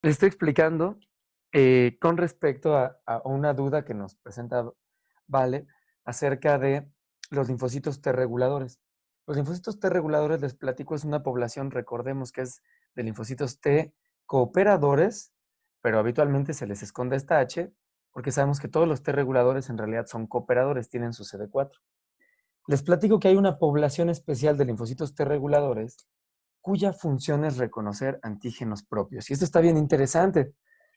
Les estoy explicando con respecto a una duda que nos presenta Vale acerca de los linfocitos T reguladores. Los linfocitos T reguladores, les platico, es una población, recordemos que es de linfocitos T cooperadores, pero habitualmente se les esconde esta H porque sabemos que todos los T reguladores en realidad son cooperadores, tienen su CD4. Les platico que hay una población especial de linfocitos T reguladores cuya función es reconocer antígenos propios. Y esto está bien interesante,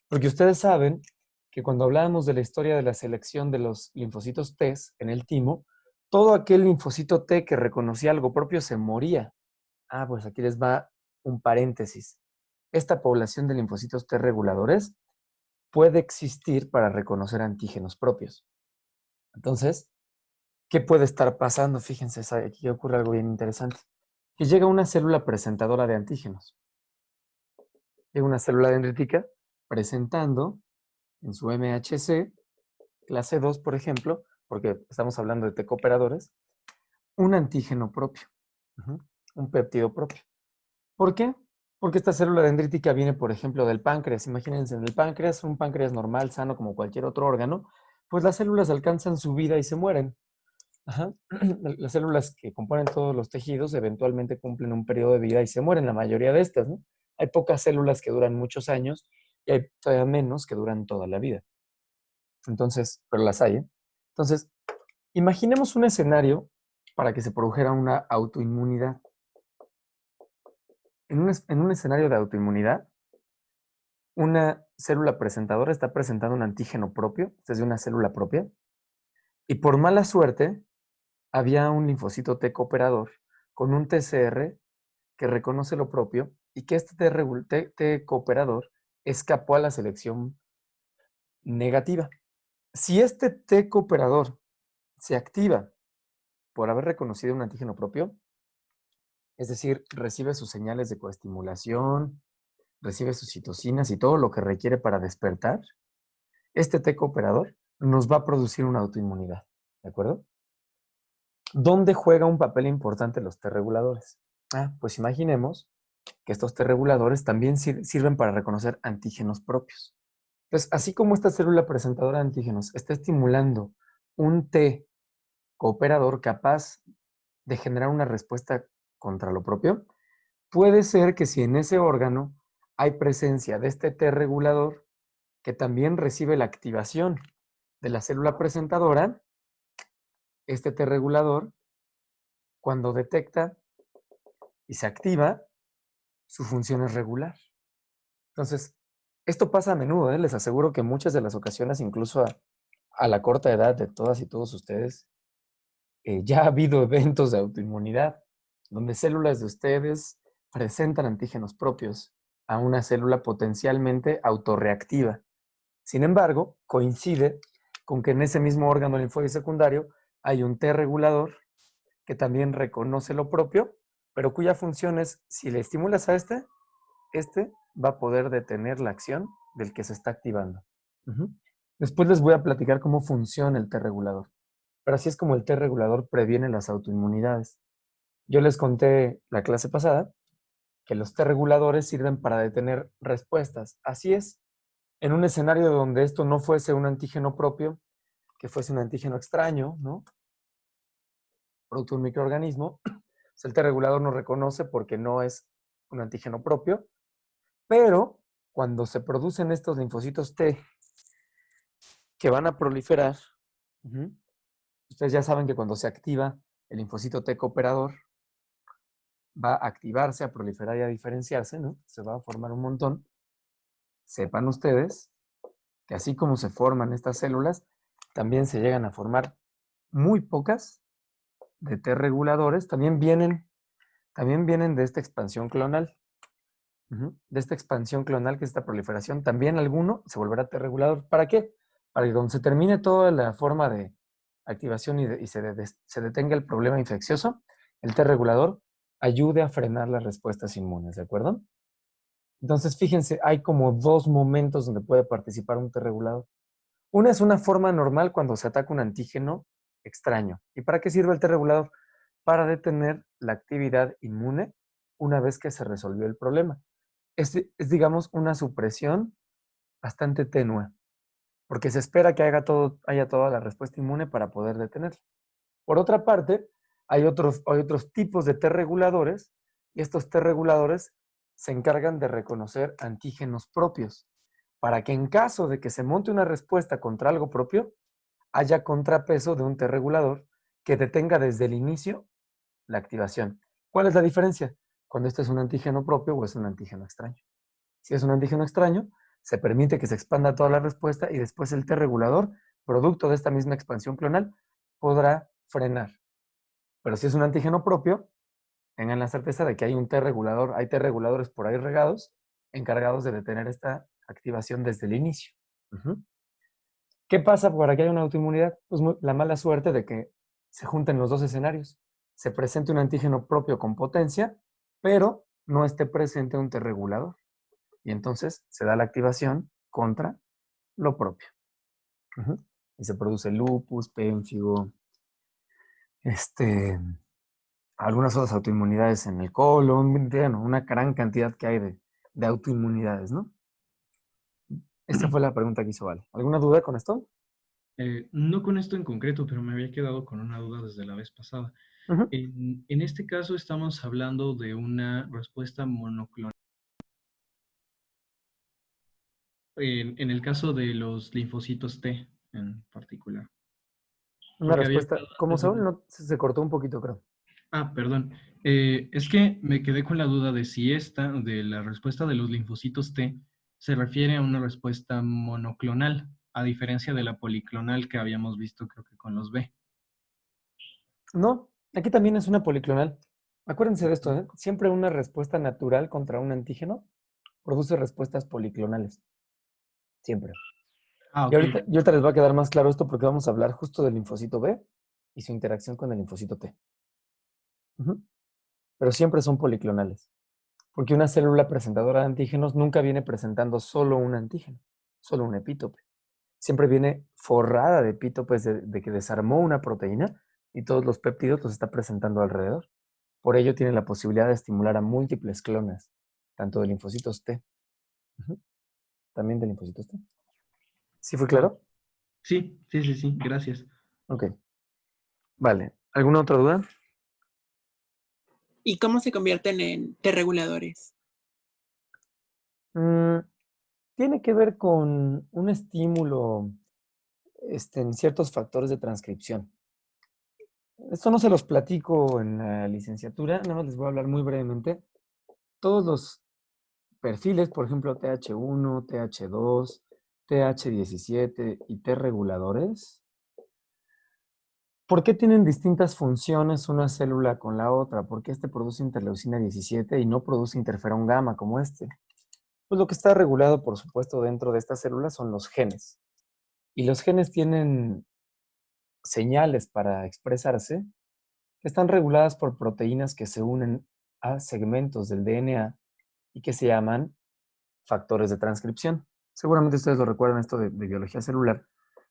porque ustedes saben que cuando hablábamos de la historia de la selección de los linfocitos T en el timo, todo aquel linfocito T que reconocía algo propio se moría. Ah, pues aquí les va un paréntesis. Esta población de linfocitos T reguladores puede existir para reconocer antígenos propios. Entonces, ¿qué puede estar pasando? Fíjense, aquí ocurre algo bien interesante. Que llega una célula presentadora de antígenos. Llega una célula dendrítica presentando en su MHC, clase 2, por ejemplo, porque estamos hablando de T cooperadores, un antígeno propio, un péptido propio. ¿Por qué? Porque esta célula dendrítica viene, por ejemplo, del páncreas. Imagínense, en el páncreas, un páncreas normal, sano, como cualquier otro órgano, pues las células alcanzan su vida y se mueren. Ajá. Las células que componen todos los tejidos eventualmente cumplen un periodo de vida y se mueren, la mayoría de estas, ¿no? Hay pocas células que duran muchos años y hay todavía menos que duran toda la vida. Entonces, pero las hay, ¿eh? Entonces, imaginemos un escenario para que se produjera una autoinmunidad. En un escenario de autoinmunidad, una célula presentadora está presentando un antígeno propio, desde una célula propia, y por mala suerte, había un linfocito T cooperador con un TCR que reconoce lo propio y que este T cooperador escapó a la selección negativa. Si este T cooperador se activa por haber reconocido un antígeno propio, es decir, recibe sus señales de coestimulación, recibe sus citocinas y todo lo que requiere para despertar, este T cooperador nos va a producir una autoinmunidad. ¿De acuerdo? ¿Dónde juega un papel importante los T reguladores? Pues imaginemos que estos T reguladores también sirven para reconocer antígenos propios. Entonces, así como esta célula presentadora de antígenos está estimulando un T cooperador capaz de generar una respuesta contra lo propio, puede ser que si en ese órgano hay presencia de este T regulador que también recibe la activación de la célula presentadora, este T regulador, cuando detecta y se activa, su función es regular. Entonces, esto pasa a menudo, ¿eh? Les aseguro que en muchas de las ocasiones, incluso a la corta edad de todas y todos ustedes, ya ha habido eventos de autoinmunidad donde células de ustedes presentan antígenos propios a una célula potencialmente autorreactiva. Sin embargo, coincide con que en ese mismo órgano linfoide secundario hay un T regulador que también reconoce lo propio, pero cuya función es, si le estimulas a este va a poder detener la acción del que se está activando. Ujú. Después les voy a platicar cómo funciona el T regulador. Pero así es como el T regulador previene las autoinmunidades. Yo les conté la clase pasada que los T reguladores sirven para detener respuestas. Así es, en un escenario donde esto no fuese un antígeno propio, que fuese un antígeno extraño, ¿no? Producto de un microorganismo, pues el T regulador no reconoce porque no es un antígeno propio, pero cuando se producen estos linfocitos T que van a proliferar, ustedes ya saben que cuando se activa el linfocito T cooperador, va a activarse, a proliferar y a diferenciarse, ¿no? Se va a formar un montón. Sepan ustedes que así como se forman estas células, también se llegan a formar muy pocas de T reguladores, también vienen de esta expansión clonal. De esta expansión clonal, que es esta proliferación, también alguno se volverá T regulador. ¿Para qué? Para que cuando se termine toda la forma de activación y se detenga el problema infeccioso, el T regulador ayude a frenar las respuestas inmunes, ¿de acuerdo? Entonces, fíjense, hay como dos momentos donde puede participar un T regulador. Una es una forma normal cuando se ataca un antígeno extraño. ¿Y para qué sirve el T regulador? Para detener la actividad inmune una vez que se resolvió el problema. digamos, una supresión bastante tenue, porque se espera que haya toda la respuesta inmune para poder detenerla. Por otra parte, hay otros tipos de T reguladores, y estos T reguladores se encargan de reconocer antígenos propios, para que en caso de que se monte una respuesta contra algo propio, haya contrapeso de un T regulador que detenga desde el inicio la activación. ¿Cuál es la diferencia? Cuando este es un antígeno propio o es un antígeno extraño. Si es un antígeno extraño, se permite que se expanda toda la respuesta y después el T regulador, producto de esta misma expansión clonal, podrá frenar. Pero si es un antígeno propio, tengan la certeza de que hay un T regulador, hay T reguladores por ahí regados, encargados de detener esta activación desde el inicio. ¿Qué pasa para que haya una autoinmunidad? Pues la mala suerte de que se junten los dos escenarios. Se presente un antígeno propio con potencia, pero no esté presente un T regulador. Y entonces se da la activación contra lo propio. Y se produce lupus, pénfigo, algunas otras autoinmunidades en el colon, bueno, una gran cantidad que hay de autoinmunidades, ¿no? Esta fue la pregunta que hizo Vale. ¿Alguna duda con esto? No con esto en concreto, pero me había quedado con una duda desde la vez pasada. Ujú. En este caso estamos hablando de una respuesta monoclonal. En el caso de los linfocitos T en particular. Una Porque había respuesta, estado ¿cómo antes saben? No, se cortó un poquito, creo. perdón. Es que me quedé con la duda de si de la respuesta de los linfocitos T, se refiere a una respuesta monoclonal, a diferencia de la policlonal que habíamos visto creo que con los B. No, aquí también es una policlonal. Acuérdense de esto, ¿eh? Siempre una respuesta natural contra un antígeno produce respuestas policlonales. Siempre. Ah, Y ok. ahorita les va a quedar más claro esto porque vamos a hablar justo del linfocito B y su interacción con el linfocito T. Ujú. Pero siempre son policlonales. Porque una célula presentadora de antígenos nunca viene presentando solo un antígeno, solo un epítope. Siempre viene forrada de epítopes de que desarmó una proteína y todos los péptidos los está presentando alrededor. Por ello tiene la posibilidad de estimular a múltiples clonas, tanto de linfocitos T, ujú, también de linfocitos T. ¿Sí fue Ah, claro? sí, sí, sí, sí, gracias. Ok, vale. ¿Alguna otra duda? ¿Y cómo se convierten en T reguladores? Mm, tiene que ver con un estímulo en ciertos factores de transcripción. Esto no se los platico en la licenciatura, nada más les voy a hablar muy brevemente. Todos los perfiles, por ejemplo, TH1, TH2, TH17 y T reguladores, ¿por qué tienen distintas funciones una célula con la otra? ¿Por qué este produce interleucina 17 y no produce interferón gamma como este? Pues lo que está regulado, por supuesto, dentro de estas células son los genes. Y los genes tienen señales para expresarse que están reguladas por proteínas que se unen a segmentos del DNA y que se llaman factores de transcripción. Seguramente ustedes lo recuerdan esto de biología celular,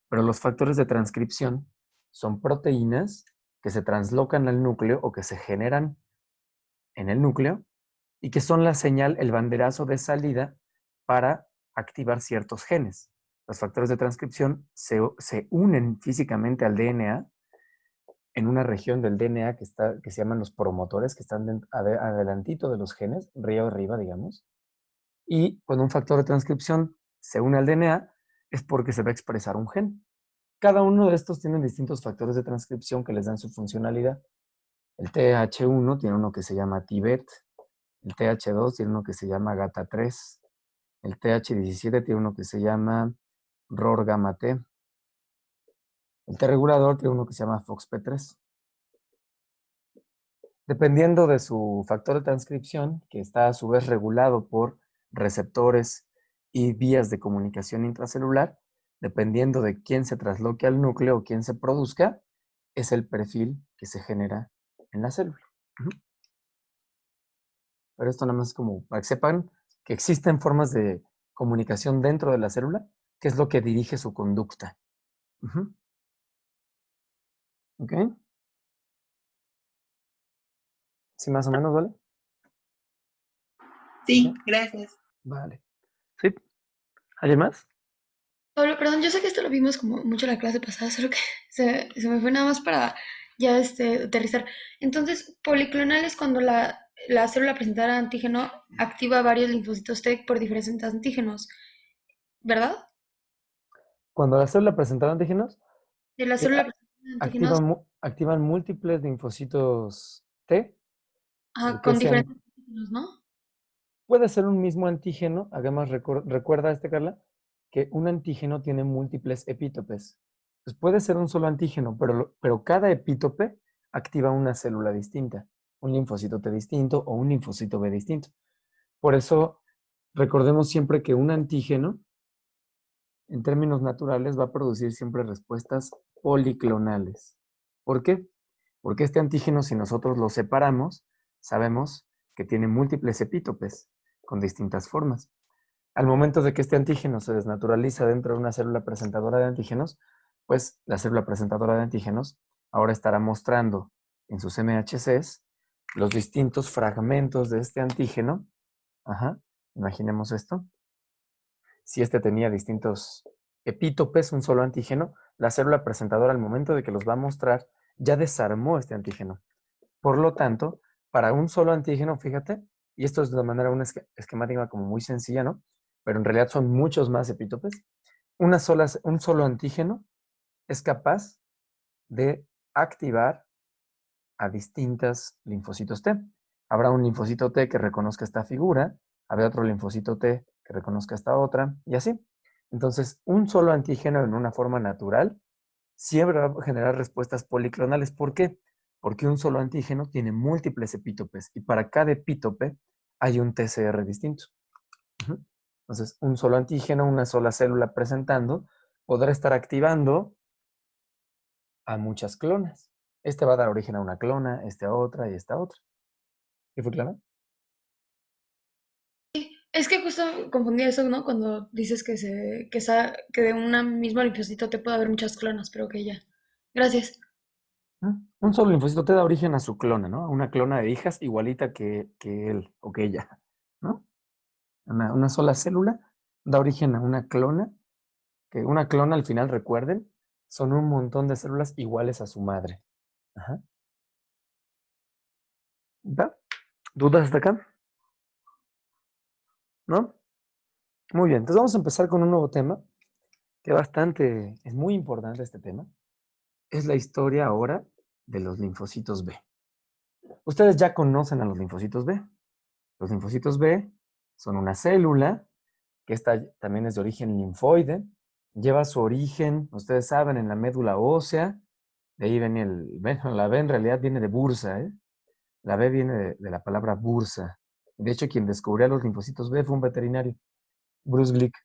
pero los factores de transcripción son proteínas que se translocan al núcleo o que se generan en el núcleo y que son la señal, el banderazo de salida para activar ciertos genes. Los factores de transcripción se unen físicamente al DNA en una región del DNA que se llaman los promotores, que están adelantito de los genes, arriba, digamos. Y cuando un factor de transcripción se une al DNA, es porque se va a expresar un gen. Cada uno de estos tienen distintos factores de transcripción que les dan su funcionalidad. El TH1 tiene uno que se llama TIBET, el TH2 tiene uno que se llama GATA3, el TH17 tiene uno que se llama ROR gamma T, el T regulador tiene uno que se llama FOXP3. Dependiendo de su factor de transcripción, que está a su vez regulado por receptores y vías de comunicación intracelular, dependiendo de quién se trasloque al núcleo o quién se produzca, es el perfil que se genera en la célula. Pero esto nada más es como para que sepan que existen formas de comunicación dentro de la célula, que es lo que dirige su conducta. ¿Ok? ¿Sí más o menos, vale? Sí, ¿Ok? gracias. Vale. ¿Sí? ¿Alguien más? Pablo, perdón, yo sé que esto lo vimos como mucho la clase pasada, solo que se me fue nada más para ya aterrizar. Entonces, policlonal es cuando la célula presentada antígeno activa varios linfocitos T por diferentes antígenos, ¿verdad? Cuando la célula presenta antígenos, De la célula presentada antígenos, activan múltiples linfocitos T, que con sean, diferentes antígenos, ¿no? puede ser un mismo antígeno. Además, recuerda, Carla, que un antígeno tiene múltiples epítopes. Pues puede ser un solo antígeno, pero cada epítope activa una célula distinta, un linfocito T distinto o un linfocito B distinto. Por eso, recordemos siempre que un antígeno, en términos naturales, va a producir siempre respuestas policlonales. ¿Por qué? Porque este antígeno, si nosotros lo separamos, sabemos que tiene múltiples epítopes con distintas formas. Al momento de que este antígeno se desnaturaliza dentro de una célula presentadora de antígenos, pues la célula presentadora de antígenos ahora estará mostrando en sus MHCs los distintos fragmentos de este antígeno. Ajá, imaginemos esto. Si este tenía distintos epítopes, un solo antígeno, la célula presentadora al momento de que los va a mostrar ya desarmó este antígeno. Por lo tanto, para un solo antígeno, fíjate, y esto es de manera una esquemática como muy sencilla, ¿no? Pero en realidad son muchos más epítopes. Un solo antígeno es capaz de activar a distintas linfocitos T. Habrá un linfocito T que reconozca esta figura, habrá otro linfocito T que reconozca esta otra, y así. Entonces, un solo antígeno en una forma natural siempre va a generar respuestas policlonales. ¿Por qué? Porque un solo antígeno tiene múltiples epítopes y para cada epítope hay un TCR distinto. Entonces, un solo antígeno, una sola célula presentando, podrá estar activando a muchas clonas. Este va a dar origen a una clona, este a otra y esta a otra. ¿Y fue claro? Es que justo confundí eso, ¿no? Cuando dices que de una misma linfocito te puede haber muchas clonas, pero que ya. Gracias. Un solo linfocito te da origen a su clona, ¿no? A una clona de hijas igualita que él o que ella, ¿no? Una sola célula da origen a una clona, que una clona al final, recuerden, son un montón de células iguales a su madre. Ajá. ¿Va? ¿Dudas hasta acá? ¿No? Muy bien, entonces vamos a empezar con un nuevo tema, que es muy importante este tema. Es la historia ahora de los linfocitos B. Ustedes ya conocen a los linfocitos B. Los linfocitos B son una célula que esta también es de origen linfoide, lleva su origen, ustedes saben, en la médula ósea, de ahí viene la B en realidad viene de bursa, ¿eh? La B viene de la palabra bursa. De hecho, quien descubrió los linfocitos B fue un veterinario, Bruce Glick,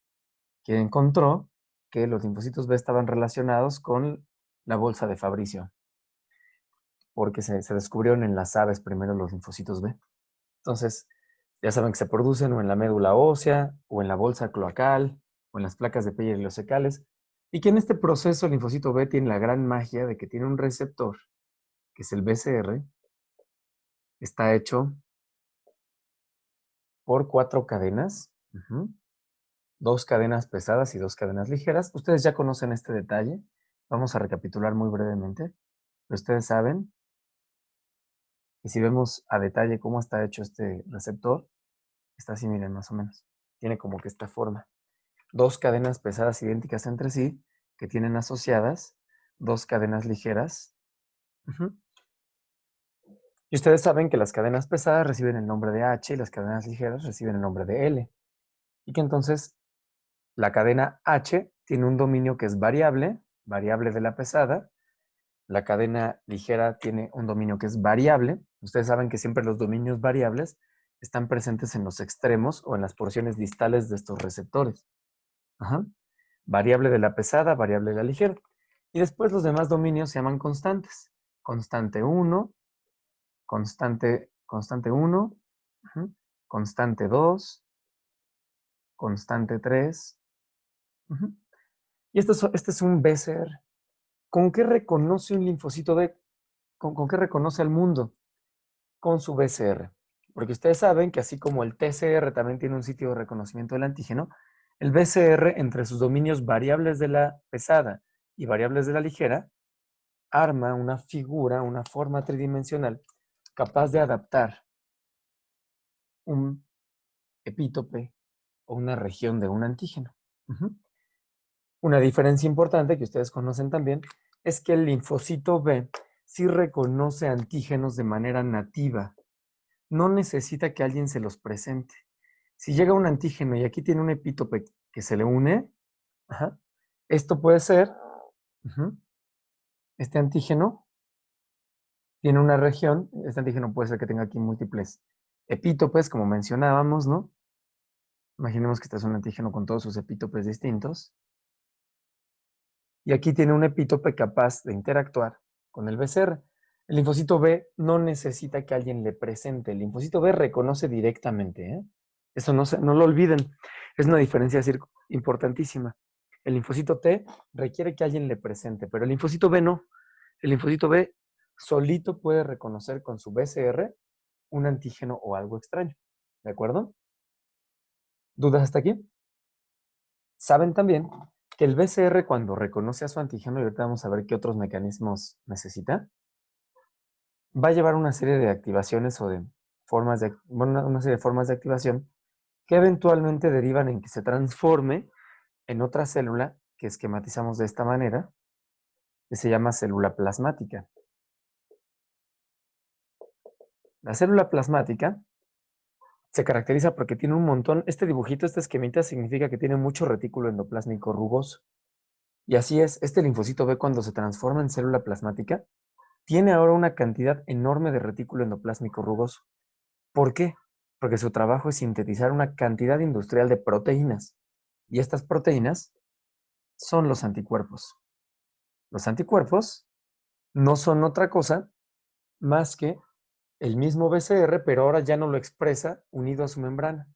que encontró que los linfocitos B estaban relacionados con la bolsa de Fabricio, porque se descubrieron en las aves primero los linfocitos B. Entonces, ya saben que se producen o en la médula ósea, o en la bolsa cloacal, o en las placas de Peyer ileocecales, y que en este proceso el linfocito B tiene la gran magia de que tiene un receptor, que es el BCR, está hecho por 4 cadenas, dos cadenas pesadas y 2 cadenas ligeras. Ustedes ya conocen este detalle, vamos a recapitular muy brevemente. Ustedes saben que si vemos a detalle cómo está hecho este receptor, está así, miren, más o menos. Tiene como que esta forma. 2 cadenas pesadas idénticas entre sí, que tienen asociadas 2 cadenas ligeras. Y ustedes saben que las cadenas pesadas reciben el nombre de H y las cadenas ligeras reciben el nombre de L. Y que entonces la cadena H tiene un dominio que es variable, variable de la pesada. La cadena ligera tiene un dominio que es variable. Ustedes saben que siempre los dominios variables están presentes en los extremos o en las porciones distales de estos receptores. Ajá. Variable de la pesada, variable de la ligera. Y después los demás dominios se llaman constantes. Constante 1, constante 1, constante 2, constante 3. Y este es un BCR. ¿Con qué reconoce un linfocito B? ¿Con qué reconoce al mundo? Con su BCR. Porque ustedes saben que así como el TCR también tiene un sitio de reconocimiento del antígeno, el BCR, entre sus dominios variables de la pesada y variables de la ligera, arma una figura, una forma tridimensional capaz de adaptar un epítope o una región de un antígeno. Una diferencia importante que ustedes conocen también es que el linfocito B sí reconoce antígenos de manera nativa. No necesita que alguien se los presente. Si llega un antígeno y aquí tiene un epítope que se le une, esto puede ser, este antígeno tiene una región, este antígeno puede ser que tenga aquí múltiples epítopes, como mencionábamos, ¿no? Imaginemos que este es un antígeno con todos sus epítopes distintos. Y aquí tiene un epítope capaz de interactuar con el BCR. El linfocito B no necesita que alguien le presente. El linfocito B reconoce directamente, ¿eh? Eso no lo olviden. Es una diferencia importantísima. El linfocito T requiere que alguien le presente, pero el linfocito B no. El linfocito B solito puede reconocer con su BCR un antígeno o algo extraño. ¿De acuerdo? ¿Dudas hasta aquí? Saben también que el BCR cuando reconoce a su antígeno, y ahorita vamos a ver qué otros mecanismos necesita, va a llevar una serie de activaciones o de formas de, bueno, una serie de formas de activación que eventualmente derivan en que se transforme en otra célula que esquematizamos de esta manera, que se llama célula plasmática. La célula plasmática se caracteriza porque tiene un montón, este dibujito, esta esquemita significa que tiene mucho retículo endoplásmico rugoso. Y así es, este linfocito B cuando se transforma en célula plasmática, tiene ahora una cantidad enorme de retículo endoplásmico rugoso. ¿Por qué? Porque su trabajo es sintetizar una cantidad industrial de proteínas. Y estas proteínas son los anticuerpos. Los anticuerpos no son otra cosa más que el mismo BCR, pero ahora ya no lo expresa unido a su membrana.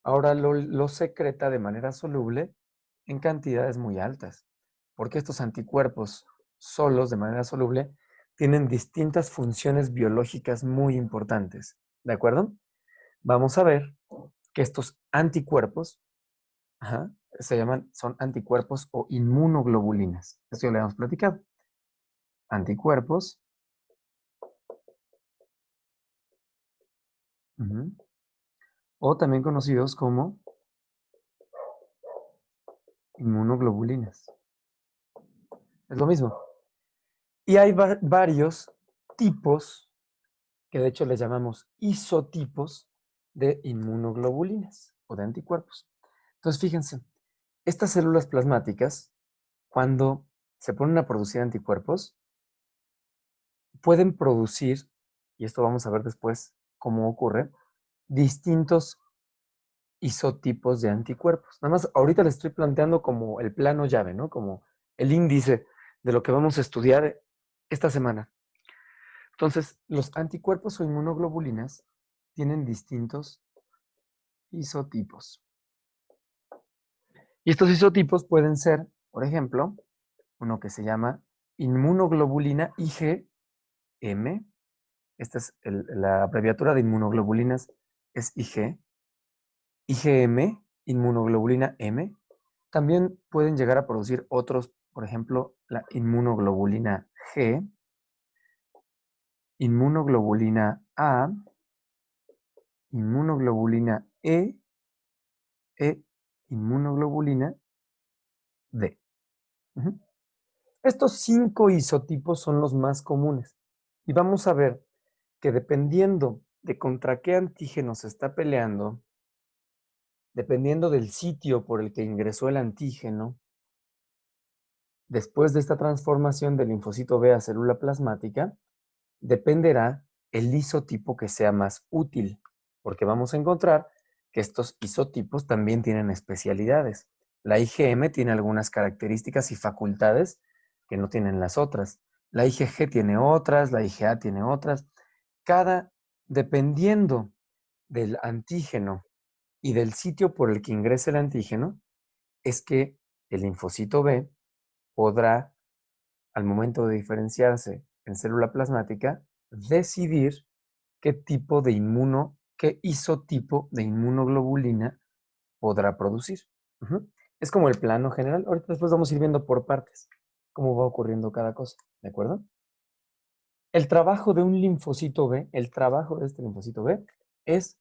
Ahora lo secreta de manera soluble en cantidades muy altas. Porque estos anticuerpos solos de manera soluble tienen distintas funciones biológicas muy importantes. ¿De acuerdo? Vamos a ver que estos anticuerpos son anticuerpos o inmunoglobulinas. Esto ya lo habíamos platicado. Anticuerpos o también conocidos como inmunoglobulinas. Es lo mismo. Y hay varios tipos, que de hecho les llamamos isotipos de inmunoglobulinas o de anticuerpos. Entonces, fíjense, estas células plasmáticas, cuando se ponen a producir anticuerpos, pueden producir, y esto vamos a ver después cómo ocurre, distintos isotipos de anticuerpos. Nada más, ahorita les estoy planteando como el plano llave, ¿no? Como el índice de lo que vamos a estudiar esta semana. Entonces, los anticuerpos o inmunoglobulinas tienen distintos isotipos. Y estos isotipos pueden ser, por ejemplo, uno que se llama inmunoglobulina IgM. Esta es la abreviatura de inmunoglobulinas, es IG. IgM, inmunoglobulina M. También pueden llegar a producir otros, por ejemplo, la inmunoglobulina G, inmunoglobulina A, inmunoglobulina e inmunoglobulina D. Estos 5 isotipos son los más comunes. Y vamos a ver que dependiendo de contra qué antígeno se está peleando, dependiendo del sitio por el que ingresó el antígeno, después de esta transformación del linfocito B a célula plasmática, dependerá el isotipo que sea más útil, porque vamos a encontrar que estos isotipos también tienen especialidades. La IgM tiene algunas características y facultades que no tienen las otras. La IgG tiene otras, la IgA tiene otras. Dependiendo del antígeno y del sitio por el que ingrese el antígeno, es que el linfocito B podrá, al momento de diferenciarse en célula plasmática, decidir qué tipo de qué isotipo de inmunoglobulina podrá producir. Ujú. Es como el plano general. Ahorita después vamos a ir viendo por partes cómo va ocurriendo cada cosa, ¿de acuerdo? El trabajo de un linfocito B, el trabajo de este linfocito B es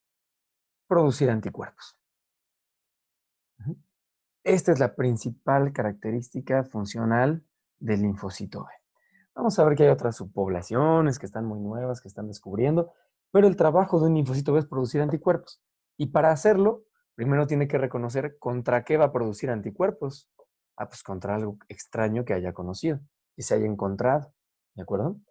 producir anticuerpos. Ujú. Esta es la principal característica funcional del linfocito B. Vamos a ver que hay otras subpoblaciones que están muy nuevas, que están descubriendo, pero el trabajo de un linfocito B es producir anticuerpos. Y para hacerlo, primero tiene que reconocer contra qué va a producir anticuerpos. Ah, pues contra algo extraño que haya conocido, que se haya encontrado, ¿de acuerdo?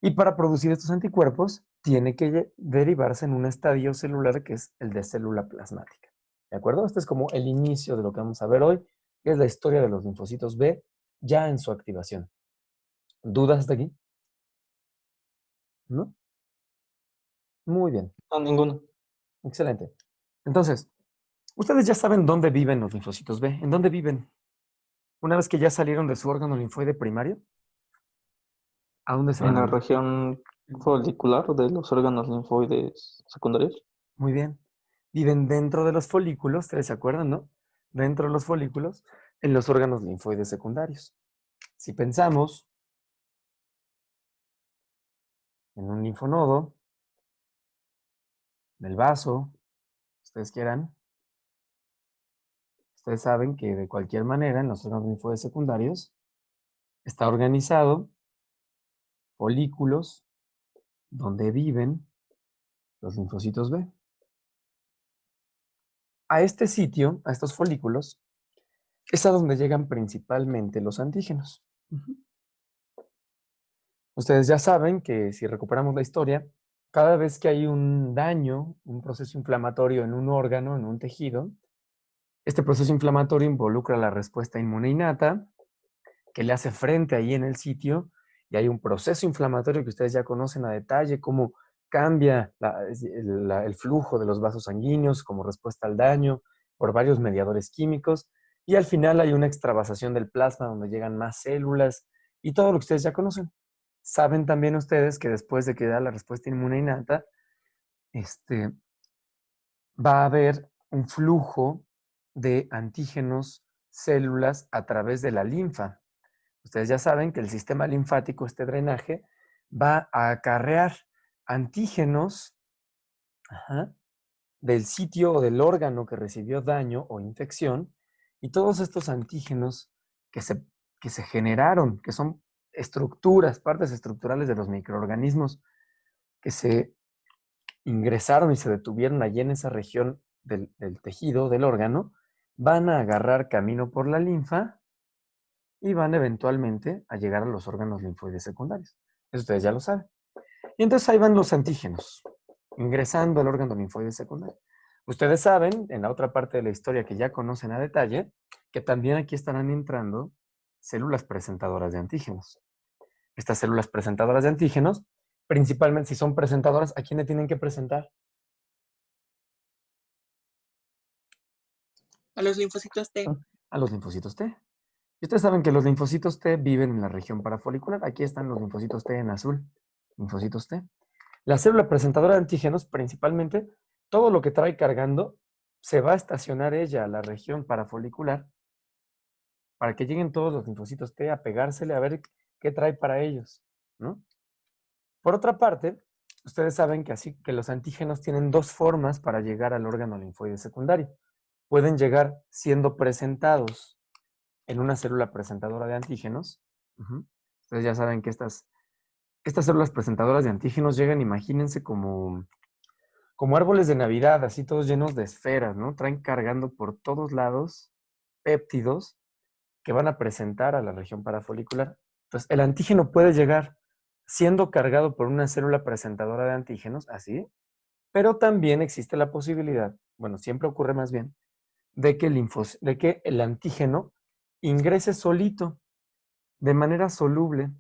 Y para producir estos anticuerpos, tiene que derivarse en un estadio celular que es el de célula plasmática. ¿De acuerdo? Este es como el inicio de lo que vamos a ver hoy, que es la historia de los linfocitos B ya en su activación. ¿Dudas hasta aquí? ¿No? Muy bien, No, ninguno. excelente. Entonces, ustedes ya saben dónde viven los linfocitos B. ¿En dónde viven? Una vez que ya salieron de su órgano linfoide primario, ¿a dónde se En van a la vivir? región folicular de los órganos linfoides secundarios. Muy bien. Viven dentro de los folículos, ustedes se acuerdan, ¿no? Dentro de los folículos, en los órganos linfoides secundarios. Si pensamos en un linfonodo, del vaso, ustedes quieran, ustedes saben que de cualquier manera en los órganos linfoides secundarios está organizado folículos donde viven los linfocitos B. A este sitio, a estos folículos, es a donde llegan principalmente los antígenos. Ujú. Ustedes ya saben que si recuperamos la historia, cada vez que hay un daño, un proceso inflamatorio en un órgano, en un tejido, este proceso inflamatorio involucra la respuesta inmune innata, que le hace frente ahí en el sitio, y hay un proceso inflamatorio que ustedes ya conocen a detalle, cómo cambia el flujo de los vasos sanguíneos como respuesta al daño por varios mediadores químicos, y al final hay una extravasación del plasma donde llegan más células y todo lo que ustedes ya conocen. Saben también ustedes que después de que da la respuesta inmune innata, este, va a haber un flujo de antígenos, células a través de la linfa. Ustedes ya saben que el sistema linfático, este drenaje, va a acarrear antígenos, ajá, del sitio o del órgano que recibió daño o infección, y todos estos antígenos que se, que se generaron, que son estructuras, partes estructurales de los microorganismos que se ingresaron y se detuvieron allí en esa región del tejido, del órgano, van a agarrar camino por la linfa y van eventualmente a llegar a los órganos linfoides secundarios. Eso ustedes ya lo saben. Y entonces ahí van los antígenos, ingresando al órgano linfoide secundario. Ustedes saben, en la otra parte de la historia que ya conocen a detalle, que también aquí estarán entrando células presentadoras de antígenos. Estas células presentadoras de antígenos, principalmente si son presentadoras, ¿a quién le tienen que presentar? A los linfocitos T. A los linfocitos T. Y ustedes saben que los linfocitos T viven en la región parafolicular. Aquí están los linfocitos T en azul. Linfocitos T. La célula presentadora de antígenos, principalmente, todo lo que trae cargando, se va a estacionar ella a la región parafolicular para que lleguen todos los linfocitos T a pegársele a ver qué trae para ellos, ¿no? Por otra parte, ustedes saben que así que los antígenos tienen dos formas para llegar al órgano linfoide secundario. Pueden llegar siendo presentados en una célula presentadora de antígenos. Ujú. Ustedes ya saben que estas células presentadoras de antígenos llegan, imagínense, como árboles de Navidad, así todos llenos de esferas, ¿no? Traen cargando por todos lados péptidos que van a presentar a la región parafolicular. Entonces, el antígeno puede llegar siendo cargado por una célula presentadora de antígenos, así, pero también existe la posibilidad, bueno, siempre ocurre más bien, de que el antígeno ingrese solito, de manera soluble.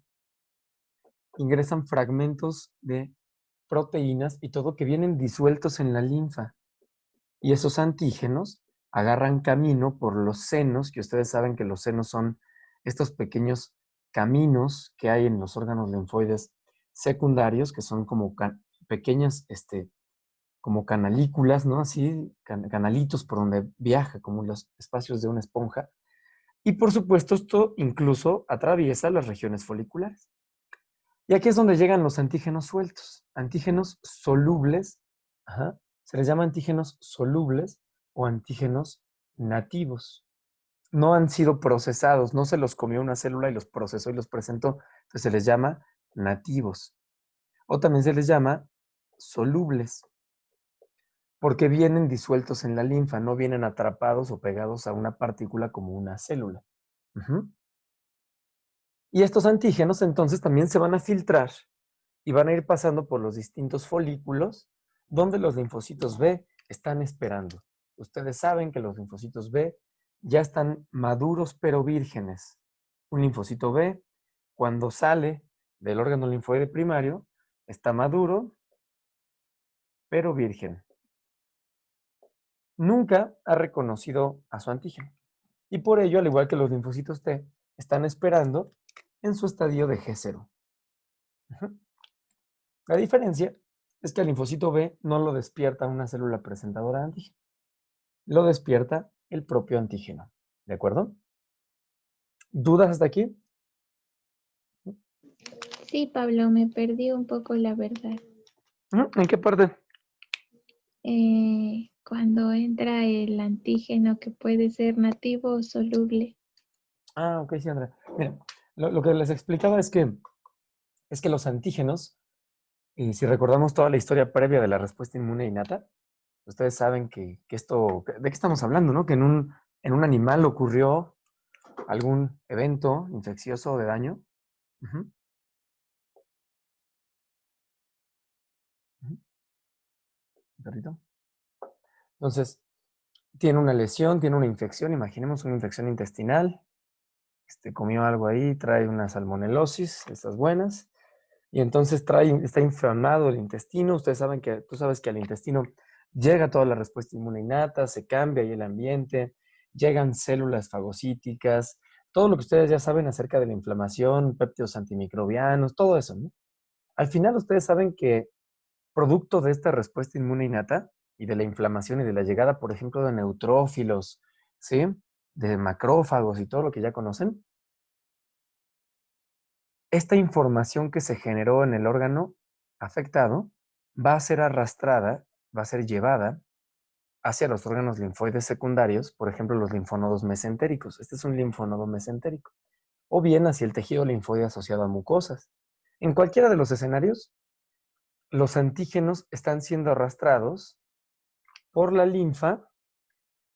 Ingresan fragmentos de proteínas y todo que vienen disueltos en la linfa. Y esos antígenos agarran camino por los senos, que ustedes saben que los senos son estos pequeños caminos que hay en los órganos linfoides secundarios, que son como pequeñas como canalículas, ¿no? Así, canalitos por donde viaja, como los espacios de una esponja. Y por supuesto, esto incluso atraviesa las regiones foliculares. Y aquí es donde llegan los antígenos sueltos, antígenos solubles, ajá, se les llama antígenos solubles o antígenos nativos. No han sido procesados, no se los comió una célula y los procesó y los presentó, entonces se les llama nativos. O también se les llama solubles, porque vienen disueltos en la linfa, no vienen atrapados o pegados a una partícula como una célula. Ujú. Y estos antígenos entonces también se van a filtrar y van a ir pasando por los distintos folículos donde los linfocitos B están esperando. Ustedes saben que los linfocitos B ya están maduros pero vírgenes. Un linfocito B, cuando sale del órgano linfoide primario, está maduro pero virgen. Nunca ha reconocido a su antígeno. Y por ello, al igual que los linfocitos T, están esperando en su estadio de G0. Ujú. La diferencia es que el linfocito B no lo despierta una célula presentadora de antígeno, lo despierta el propio antígeno. ¿De acuerdo? ¿Dudas hasta aquí? Sí, Pablo, me perdí un poco la verdad. ¿En qué parte? Cuando entra el antígeno que puede ser nativo o soluble. Ah, ok, sí, Andrea. Mira, lo que les explicaba es que los antígenos, y si recordamos toda la historia previa de la respuesta inmune innata, ustedes saben que esto, ¿de qué estamos hablando, no? Que en un animal ocurrió algún evento infeccioso de daño. Ujú, ujú, perrito. Entonces, tiene una lesión, tiene una infección, imaginemos una infección intestinal, comió algo ahí, trae una salmonelosis, estas buenas, y entonces está inflamado el intestino. Tú sabes que al intestino llega toda la respuesta inmune innata, se cambia ahí el ambiente, llegan células fagocíticas, todo lo que ustedes ya saben acerca de la inflamación, péptidos antimicrobianos, todo eso, ¿no? Al final ustedes saben que producto de esta respuesta inmune innata y de la inflamación y de la llegada, por ejemplo, de neutrófilos, ¿sí? De macrófagos y todo lo que ya conocen, esta información que se generó en el órgano afectado va a ser arrastrada, va a ser llevada hacia los órganos linfoides secundarios, por ejemplo, los linfonodos mesentéricos. Este es un linfonodo mesentérico. O bien hacia el tejido linfoide asociado a mucosas. En cualquiera de los escenarios, los antígenos están siendo arrastrados por la linfa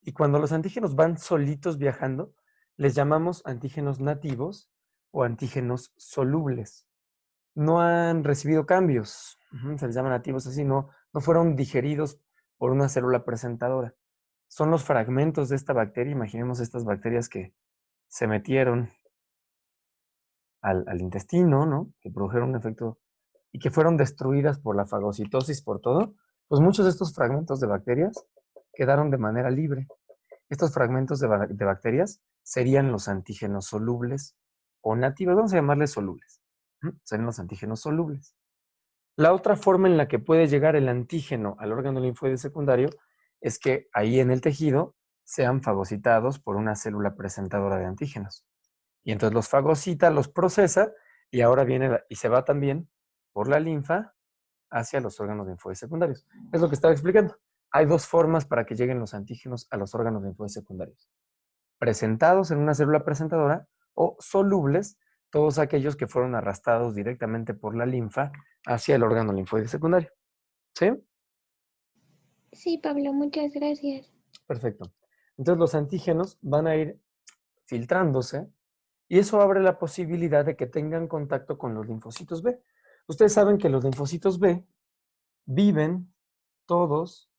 y cuando los antígenos van solitos viajando, les llamamos antígenos nativos o antígenos solubles. No han recibido cambios, se les llama nativos así, no fueron digeridos por una célula presentadora. Son los fragmentos de esta bacteria, imaginemos estas bacterias que se metieron al intestino, ¿no? Que produjeron un efecto y que fueron destruidas por la fagocitosis, por todo, pues muchos de estos fragmentos de bacterias quedaron de manera libre. Estos fragmentos de bacterias serían los antígenos solubles o nativos, vamos a llamarles solubles. Serían los antígenos solubles. La otra forma en la que puede llegar el antígeno al órgano linfoide secundario es que ahí en el tejido sean fagocitados por una célula presentadora de antígenos. Y entonces los fagocita, los procesa y ahora viene y se va también por la linfa hacia los órganos linfoides secundarios. Es lo que estaba explicando. Hay dos formas para que lleguen los antígenos a los órganos linfoides secundarios. Presentados en una célula presentadora o solubles, todos aquellos que fueron arrastrados directamente por la linfa hacia el órgano linfoide secundario. ¿Sí? Sí, Pablo, muchas gracias. Perfecto. Entonces los antígenos van a ir filtrándose y eso abre la posibilidad de que tengan contacto con los linfocitos B. Ustedes saben que los linfocitos B viven todos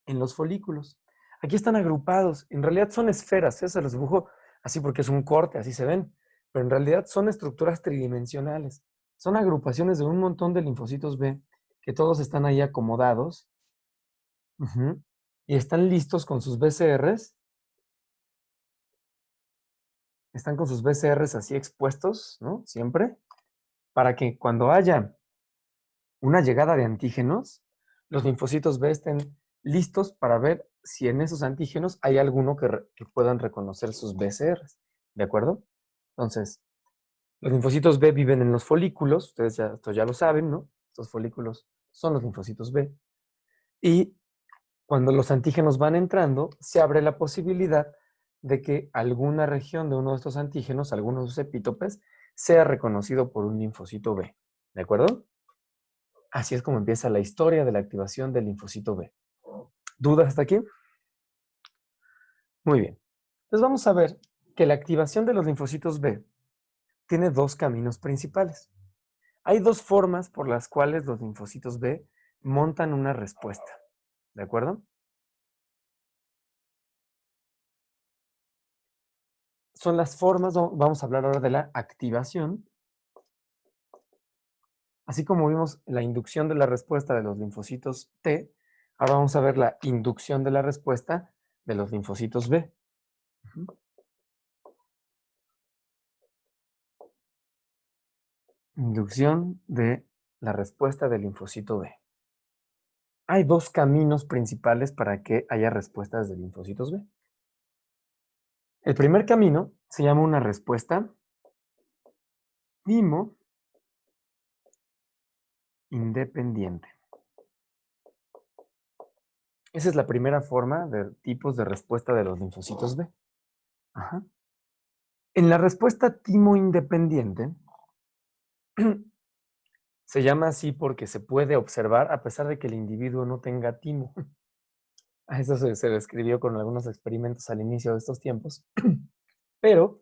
en los folículos. Aquí están agrupados. En realidad son esferas. Se los dibujo así porque es un corte, así se ven. Pero en realidad son estructuras tridimensionales. Son agrupaciones de un montón de linfocitos B que todos están ahí acomodados. Ujú, y están listos con sus BCRs. Están con sus BCRs así expuestos, ¿no? Siempre. Para que cuando haya una llegada de antígenos, los linfocitos B estén listos para ver si en esos antígenos hay alguno que puedan reconocer sus BCRs. ¿De acuerdo? Entonces, los linfocitos B viven en los folículos, ustedes esto ya lo saben, ¿no? Estos folículos son los linfocitos B. Y cuando los antígenos van entrando, se abre la posibilidad de que alguna región de uno de estos antígenos, alguno de sus epítopes, sea reconocido por un linfocito B. ¿De acuerdo? Así es como empieza la historia de la activación del linfocito B. ¿Dudas hasta aquí? Muy bien. Entonces vamos a ver que la activación de los linfocitos B tiene dos caminos principales. Hay dos formas por las cuales los linfocitos B montan una respuesta. ¿De acuerdo? Son las formas, vamos a hablar ahora de la activación. Así como vimos la inducción de la respuesta de los linfocitos T, ahora vamos a ver la inducción de la respuesta de los linfocitos B. Inducción de la respuesta del linfocito B. Hay dos caminos principales para que haya respuestas de linfocitos B. El primer camino se llama una respuesta timo-independiente. Esa es la primera forma de tipos de respuesta de los linfocitos B. Ajá. En la respuesta timo-independiente, se llama así porque se puede observar a pesar de que el individuo no tenga timo. A eso se describió con algunos experimentos al inicio de estos tiempos. Pero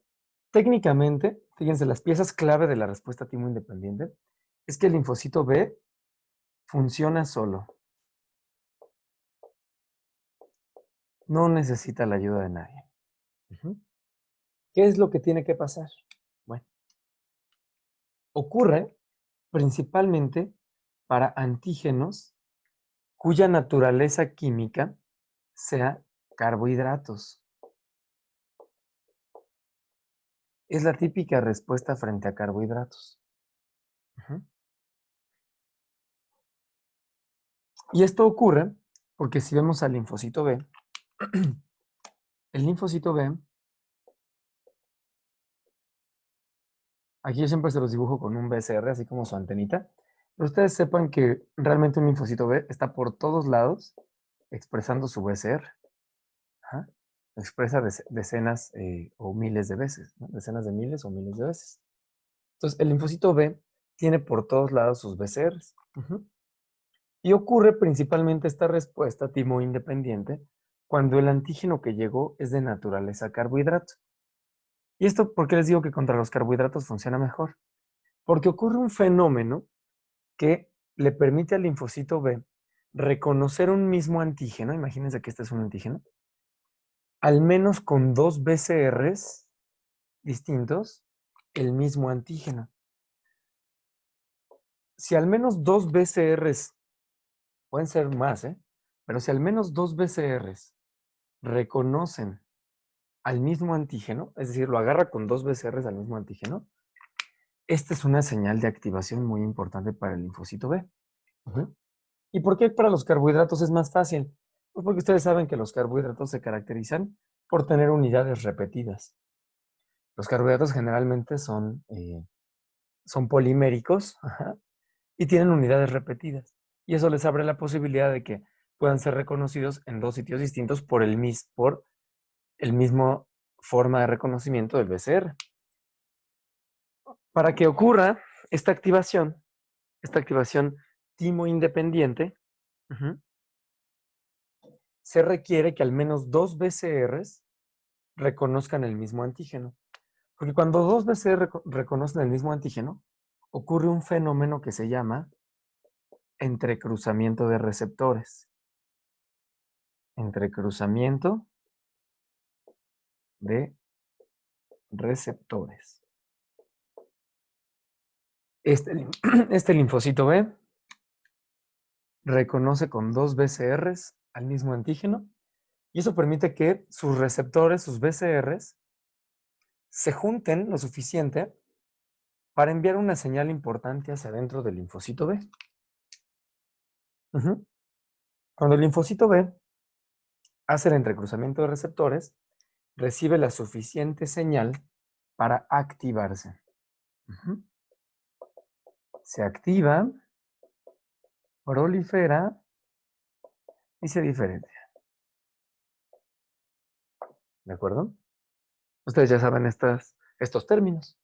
técnicamente, fíjense, las piezas clave de la respuesta timo-independiente es que el linfocito B funciona solo. No necesita la ayuda de nadie. ¿Qué es lo que tiene que pasar? Bueno, ocurre principalmente para antígenos cuya naturaleza química sea carbohidratos. Es la típica respuesta frente a carbohidratos. Y esto ocurre porque si vemos al linfocito B, el linfocito B, aquí yo siempre se los dibujo con un BCR, así como su antenita, pero ustedes sepan que realmente un linfocito B está por todos lados expresando su BCR. Ajá. Lo expresa decenas o miles de veces, ¿no? Decenas de miles o miles de veces. Entonces, el linfocito B tiene por todos lados sus BCRs. Y ocurre principalmente esta respuesta timo-independiente cuando el antígeno que llegó es de naturaleza carbohidrato. ¿Y esto por qué les digo que contra los carbohidratos funciona mejor? Porque ocurre un fenómeno que le permite al linfocito B reconocer un mismo antígeno, imagínense que este es un antígeno, al menos con dos BCRs distintos, el mismo antígeno. Si al menos dos BCRs, pueden ser más, pero si al menos dos BCRs reconocen al mismo antígeno, es decir, lo agarra con dos BCRs al mismo antígeno, esta es una señal de activación muy importante para el linfocito B. ¿Y por qué para los carbohidratos es más fácil? Pues porque ustedes saben que los carbohidratos se caracterizan por tener unidades repetidas. Los carbohidratos generalmente son poliméricos y tienen unidades repetidas. Y eso les abre la posibilidad de que puedan ser reconocidos en dos sitios distintos por el mismo forma de reconocimiento del BCR. Para que ocurra esta activación timo-independiente, se requiere que al menos dos BCRs reconozcan el mismo antígeno. Porque cuando dos BCR reconocen el mismo antígeno, ocurre un fenómeno que se llama entrecruzamiento de receptores. Entrecruzamiento de receptores. Este linfocito B reconoce con dos BCRs al mismo antígeno y eso permite que sus receptores, sus BCRs, se junten lo suficiente para enviar una señal importante hacia adentro del linfocito B. Cuando el linfocito B hace el entrecruzamiento de receptores, recibe la suficiente señal para activarse. Ujú. Se activa, prolifera y se diferencia. ¿De acuerdo? Ustedes ya saben estos términos.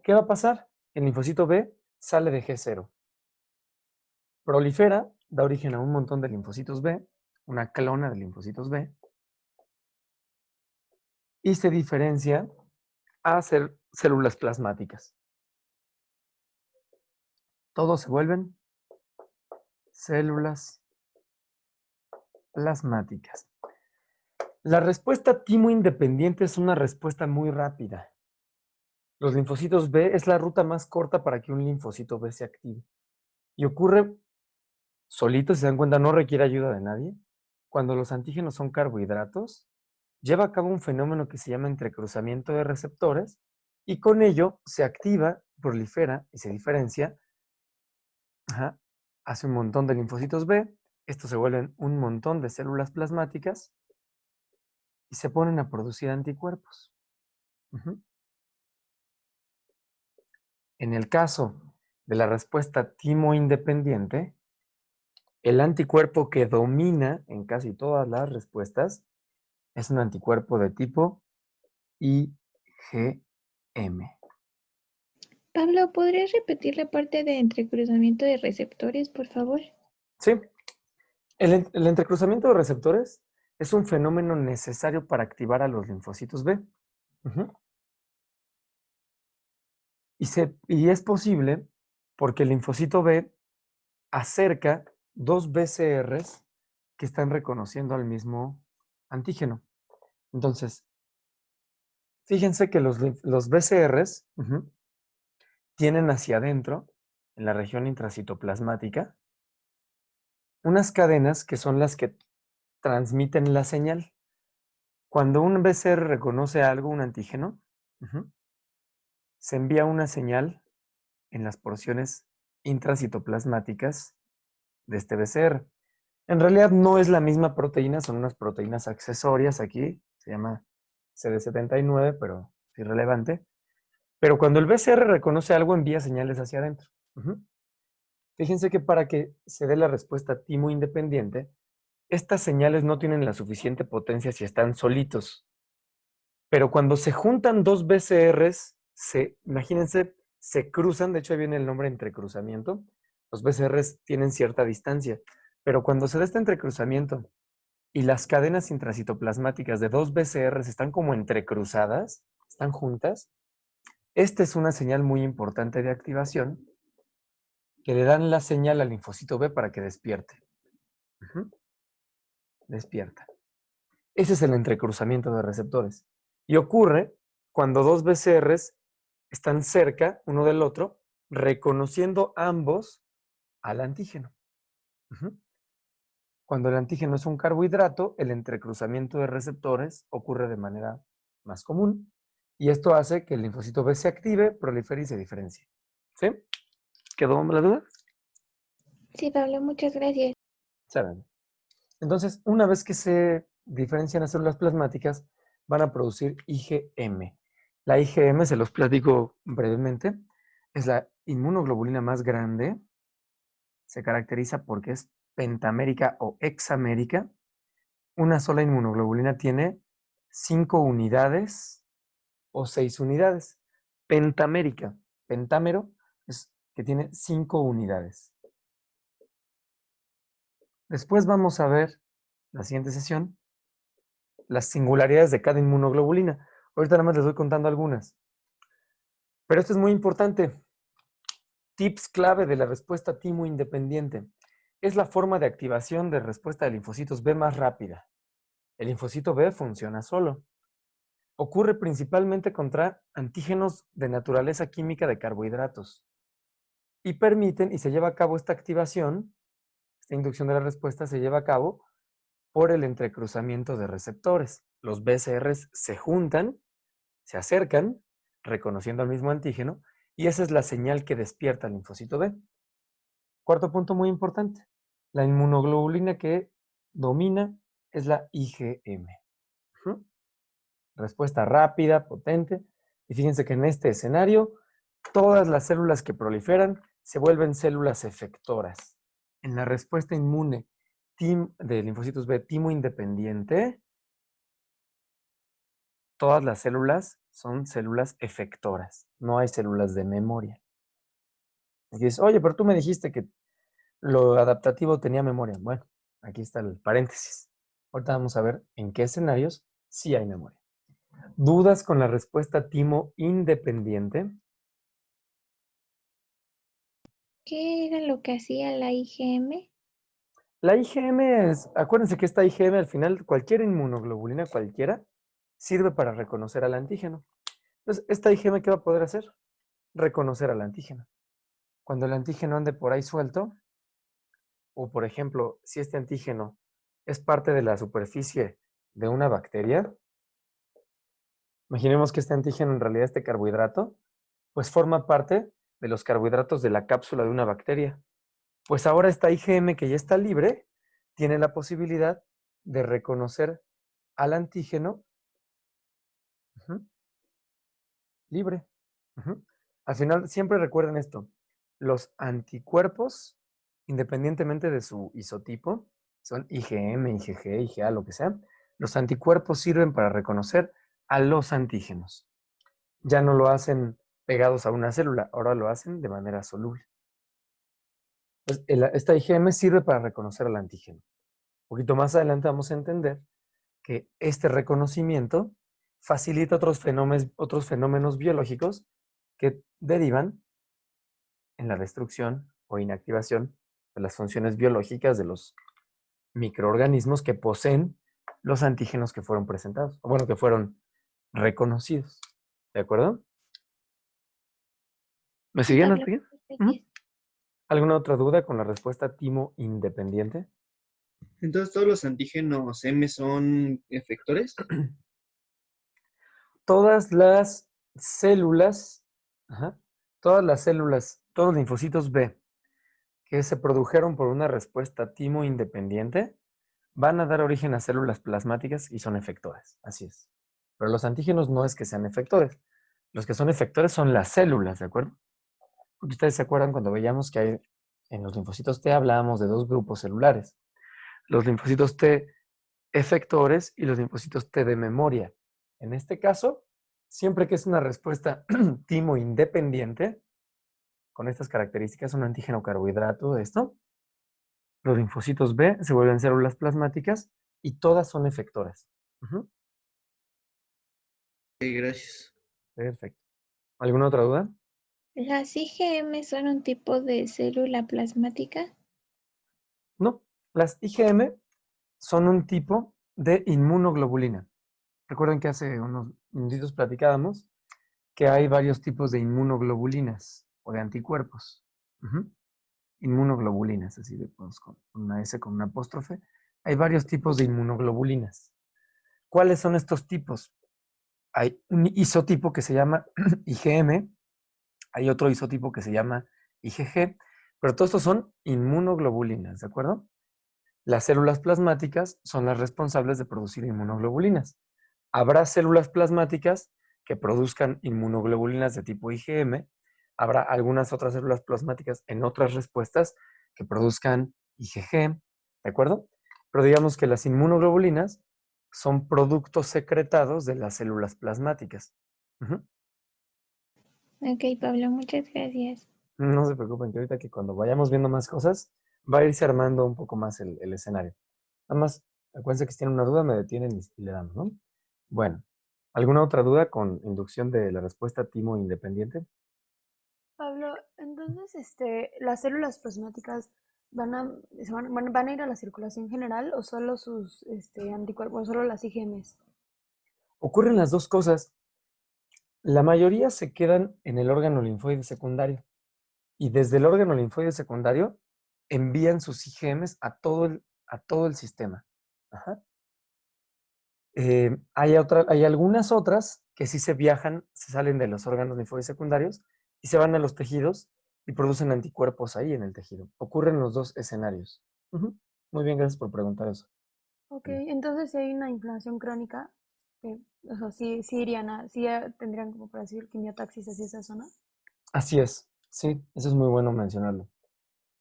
¿Qué va a pasar? El linfocito B sale de G0. Prolifera, da origen a un montón de linfocitos B, una clona de linfocitos B, y se diferencia a hacer células plasmáticas. Todos se vuelven células plasmáticas. La respuesta timo-independiente es una respuesta muy rápida. Los linfocitos B es la ruta más corta para que un linfocito B se active. Y ocurre solito, si se dan cuenta, no requiere ayuda de nadie. Cuando los antígenos son carbohidratos, lleva a cabo un fenómeno que se llama entrecruzamiento de receptores y con ello se activa, prolifera y se diferencia. Hace un montón de linfocitos B, estos se vuelven un montón de células plasmáticas y se ponen a producir anticuerpos. En el caso de la respuesta timo-independiente, el anticuerpo que domina en casi todas las respuestas es un anticuerpo de tipo IgM. Pablo, ¿podrías repetir la parte de entrecruzamiento de receptores, por favor? Sí, el entrecruzamiento de receptores es un fenómeno necesario para activar a los linfocitos B. Y es posible porque el linfocito B acerca dos BCRs que están reconociendo al mismo antígeno. Entonces, fíjense que los BCRs tienen hacia adentro, en la región intracitoplasmática, unas cadenas que son las que transmiten la señal. Cuando un BCR reconoce algo, un antígeno, se envía una señal en las porciones intracitoplasmáticas de este BCR. En realidad no es la misma proteína, son unas proteínas accesorias aquí, se llama CD79, pero es irrelevante. Pero cuando el BCR reconoce algo, envía señales hacia adentro. Fíjense que para que se dé la respuesta timo-independiente, estas señales no tienen la suficiente potencia si están solitos. Pero cuando se juntan dos BCRs, imagínense, se cruzan, de hecho ahí viene el nombre entrecruzamiento. Los BCRs tienen cierta distancia, pero cuando se da este entrecruzamiento y las cadenas intracitoplasmáticas de dos BCRs están como entrecruzadas, están juntas, esta es una señal muy importante de activación que le dan la señal al linfocito B para que despierte. Despierta. Ese es el entrecruzamiento de receptores. Y ocurre cuando dos BCRs están cerca uno del otro, reconociendo ambos al antígeno. Cuando el antígeno es un carbohidrato, el entrecruzamiento de receptores ocurre de manera más común. Y esto hace que el linfocito B se active, prolifere y se diferencie. ¿Sí? ¿Quedó la duda? Sí, Pablo, muchas gracias. Saben. Entonces, una vez que se diferencian las células plasmáticas, van a producir IgM. La IgM, se los platico brevemente, es la inmunoglobulina más grande. Se caracteriza porque es pentamérica o hexamérica. Una sola inmunoglobulina tiene 5 unidades o 6 unidades. Pentamérica, pentámero, es que tiene 5 unidades. Después vamos a ver, la siguiente sesión, las singularidades de cada inmunoglobulina. Ahorita nada más les voy contando algunas. Pero esto es muy importante. Tips clave de la respuesta timo independiente. Es la forma de activación de respuesta de linfocitos B más rápida. El linfocito B funciona solo. Ocurre principalmente contra antígenos de naturaleza química de carbohidratos. Y permiten, y se lleva a cabo esta activación, esta inducción de la respuesta se lleva a cabo por el entrecruzamiento de receptores. Los BCRs se juntan, se acercan, reconociendo al mismo antígeno, y esa es la señal que despierta al linfocito B. Cuarto punto muy importante, la inmunoglobulina que domina es la IgM. Ujú. Respuesta rápida, potente. Y fíjense que en este escenario, todas las células que proliferan se vuelven células efectoras. En la respuesta inmune de linfocitos B timo independiente, todas las células son células efectoras. No hay células de memoria. Y dices, oye, pero tú me dijiste que lo adaptativo tenía memoria. Bueno, aquí está el paréntesis. Ahorita vamos a ver en qué escenarios sí hay memoria. ¿Dudas con la respuesta timo independiente? ¿Qué era lo que hacía la IgM? La IgM es, acuérdense que esta IgM al final, cualquier inmunoglobulina cualquiera, sirve para reconocer al antígeno. Entonces, esta IgM, ¿qué va a poder hacer? Reconocer al antígeno. Cuando el antígeno ande por ahí suelto, o por ejemplo, si este antígeno es parte de la superficie de una bacteria, imaginemos que este antígeno en realidad este carbohidrato, pues forma parte de los carbohidratos de la cápsula de una bacteria. Pues ahora esta IgM que ya está libre, tiene la posibilidad de reconocer al antígeno ujú, libre. Ujú. Al final, siempre recuerden esto, los anticuerpos, independientemente de su isotipo, son IgM, IgG, IgA, lo que sea, los anticuerpos sirven para reconocer a los antígenos. Ya no lo hacen pegados a una célula, ahora lo hacen de manera soluble. Entonces, esta IgM sirve para reconocer al antígeno. Un poquito más adelante vamos a entender que este reconocimiento facilita otros fenómenos biológicos que derivan en la destrucción o inactivación de las funciones biológicas de los microorganismos que poseen los antígenos que fueron presentados, o bueno, que fueron reconocidos. ¿De acuerdo? ¿Me Sí, siguen? ¿Me Pablo, siguen? muchas ¿Mm? gracias. ¿Alguna otra duda con la respuesta timo independiente? Entonces, ¿todos los antígenos M son efectores? Todas las células, ajá, todas las células, todos los linfocitos B que se produjeron por una respuesta timo independiente van a dar origen a células plasmáticas y son efectores. Así es. Pero los antígenos no es que sean efectores. Los que son efectores son las células, ¿de acuerdo? Porque ustedes se acuerdan cuando veíamos que hay en los linfocitos T hablábamos de dos grupos celulares. Los linfocitos T efectores y los linfocitos T de memoria. En este caso, siempre que es una respuesta timo independiente, con estas características, un antígeno carbohidrato de esto, los linfocitos B se vuelven células plasmáticas y todas son efectoras. Ujú. Ok, gracias. Perfecto. ¿Alguna otra duda? ¿Las IgM son un tipo de célula plasmática? No. Las IgM son un tipo de inmunoglobulina. Recuerden que hace unos minutitos platicábamos que hay varios tipos de inmunoglobulinas o de anticuerpos. Ujú. Inmunoglobulinas, así de pues, con una S con una apóstrofe. Hay varios tipos de inmunoglobulinas. ¿Cuáles son estos tipos? Hay un isotipo que se llama IgM, hay otro isotipo que se llama IgG, pero todos estos son inmunoglobulinas, ¿de acuerdo? Las células plasmáticas son las responsables de producir inmunoglobulinas. Habrá células plasmáticas que produzcan inmunoglobulinas de tipo IgM, habrá algunas otras células plasmáticas en otras respuestas que produzcan IgG, ¿de acuerdo? Pero digamos que las inmunoglobulinas son productos secretados de las células plasmáticas. Ujú. Ok, Pablo, muchas gracias. No se preocupen, que ahorita que cuando vayamos viendo más cosas, va a irse armando un poco más el escenario. Nada más, acuérdense que si tienen una duda, me detienen y le damos, ¿no? Bueno, ¿alguna otra duda con inducción de la respuesta timo independiente? Pablo, entonces, las células plasmáticas van a ir a la circulación general o solo sus, anticuerpos, solo las IgMs. Ocurren las dos cosas. La mayoría se quedan en el órgano linfoide secundario y desde el órgano linfoide secundario envían sus IgMs a todo el sistema. Ajá. Hay algunas otras que sí se viajan, se salen de los órganos linfoides secundarios y se van a los tejidos y producen anticuerpos ahí en el tejido. Ocurren los dos escenarios. Ujú. Muy bien, gracias por preguntar eso. Ok, entonces si hay una inflamación crónica, o sea, sí irían sí tendrían como para decir quimiotaxis hacia esa zona. Así es, sí, eso es muy bueno mencionarlo.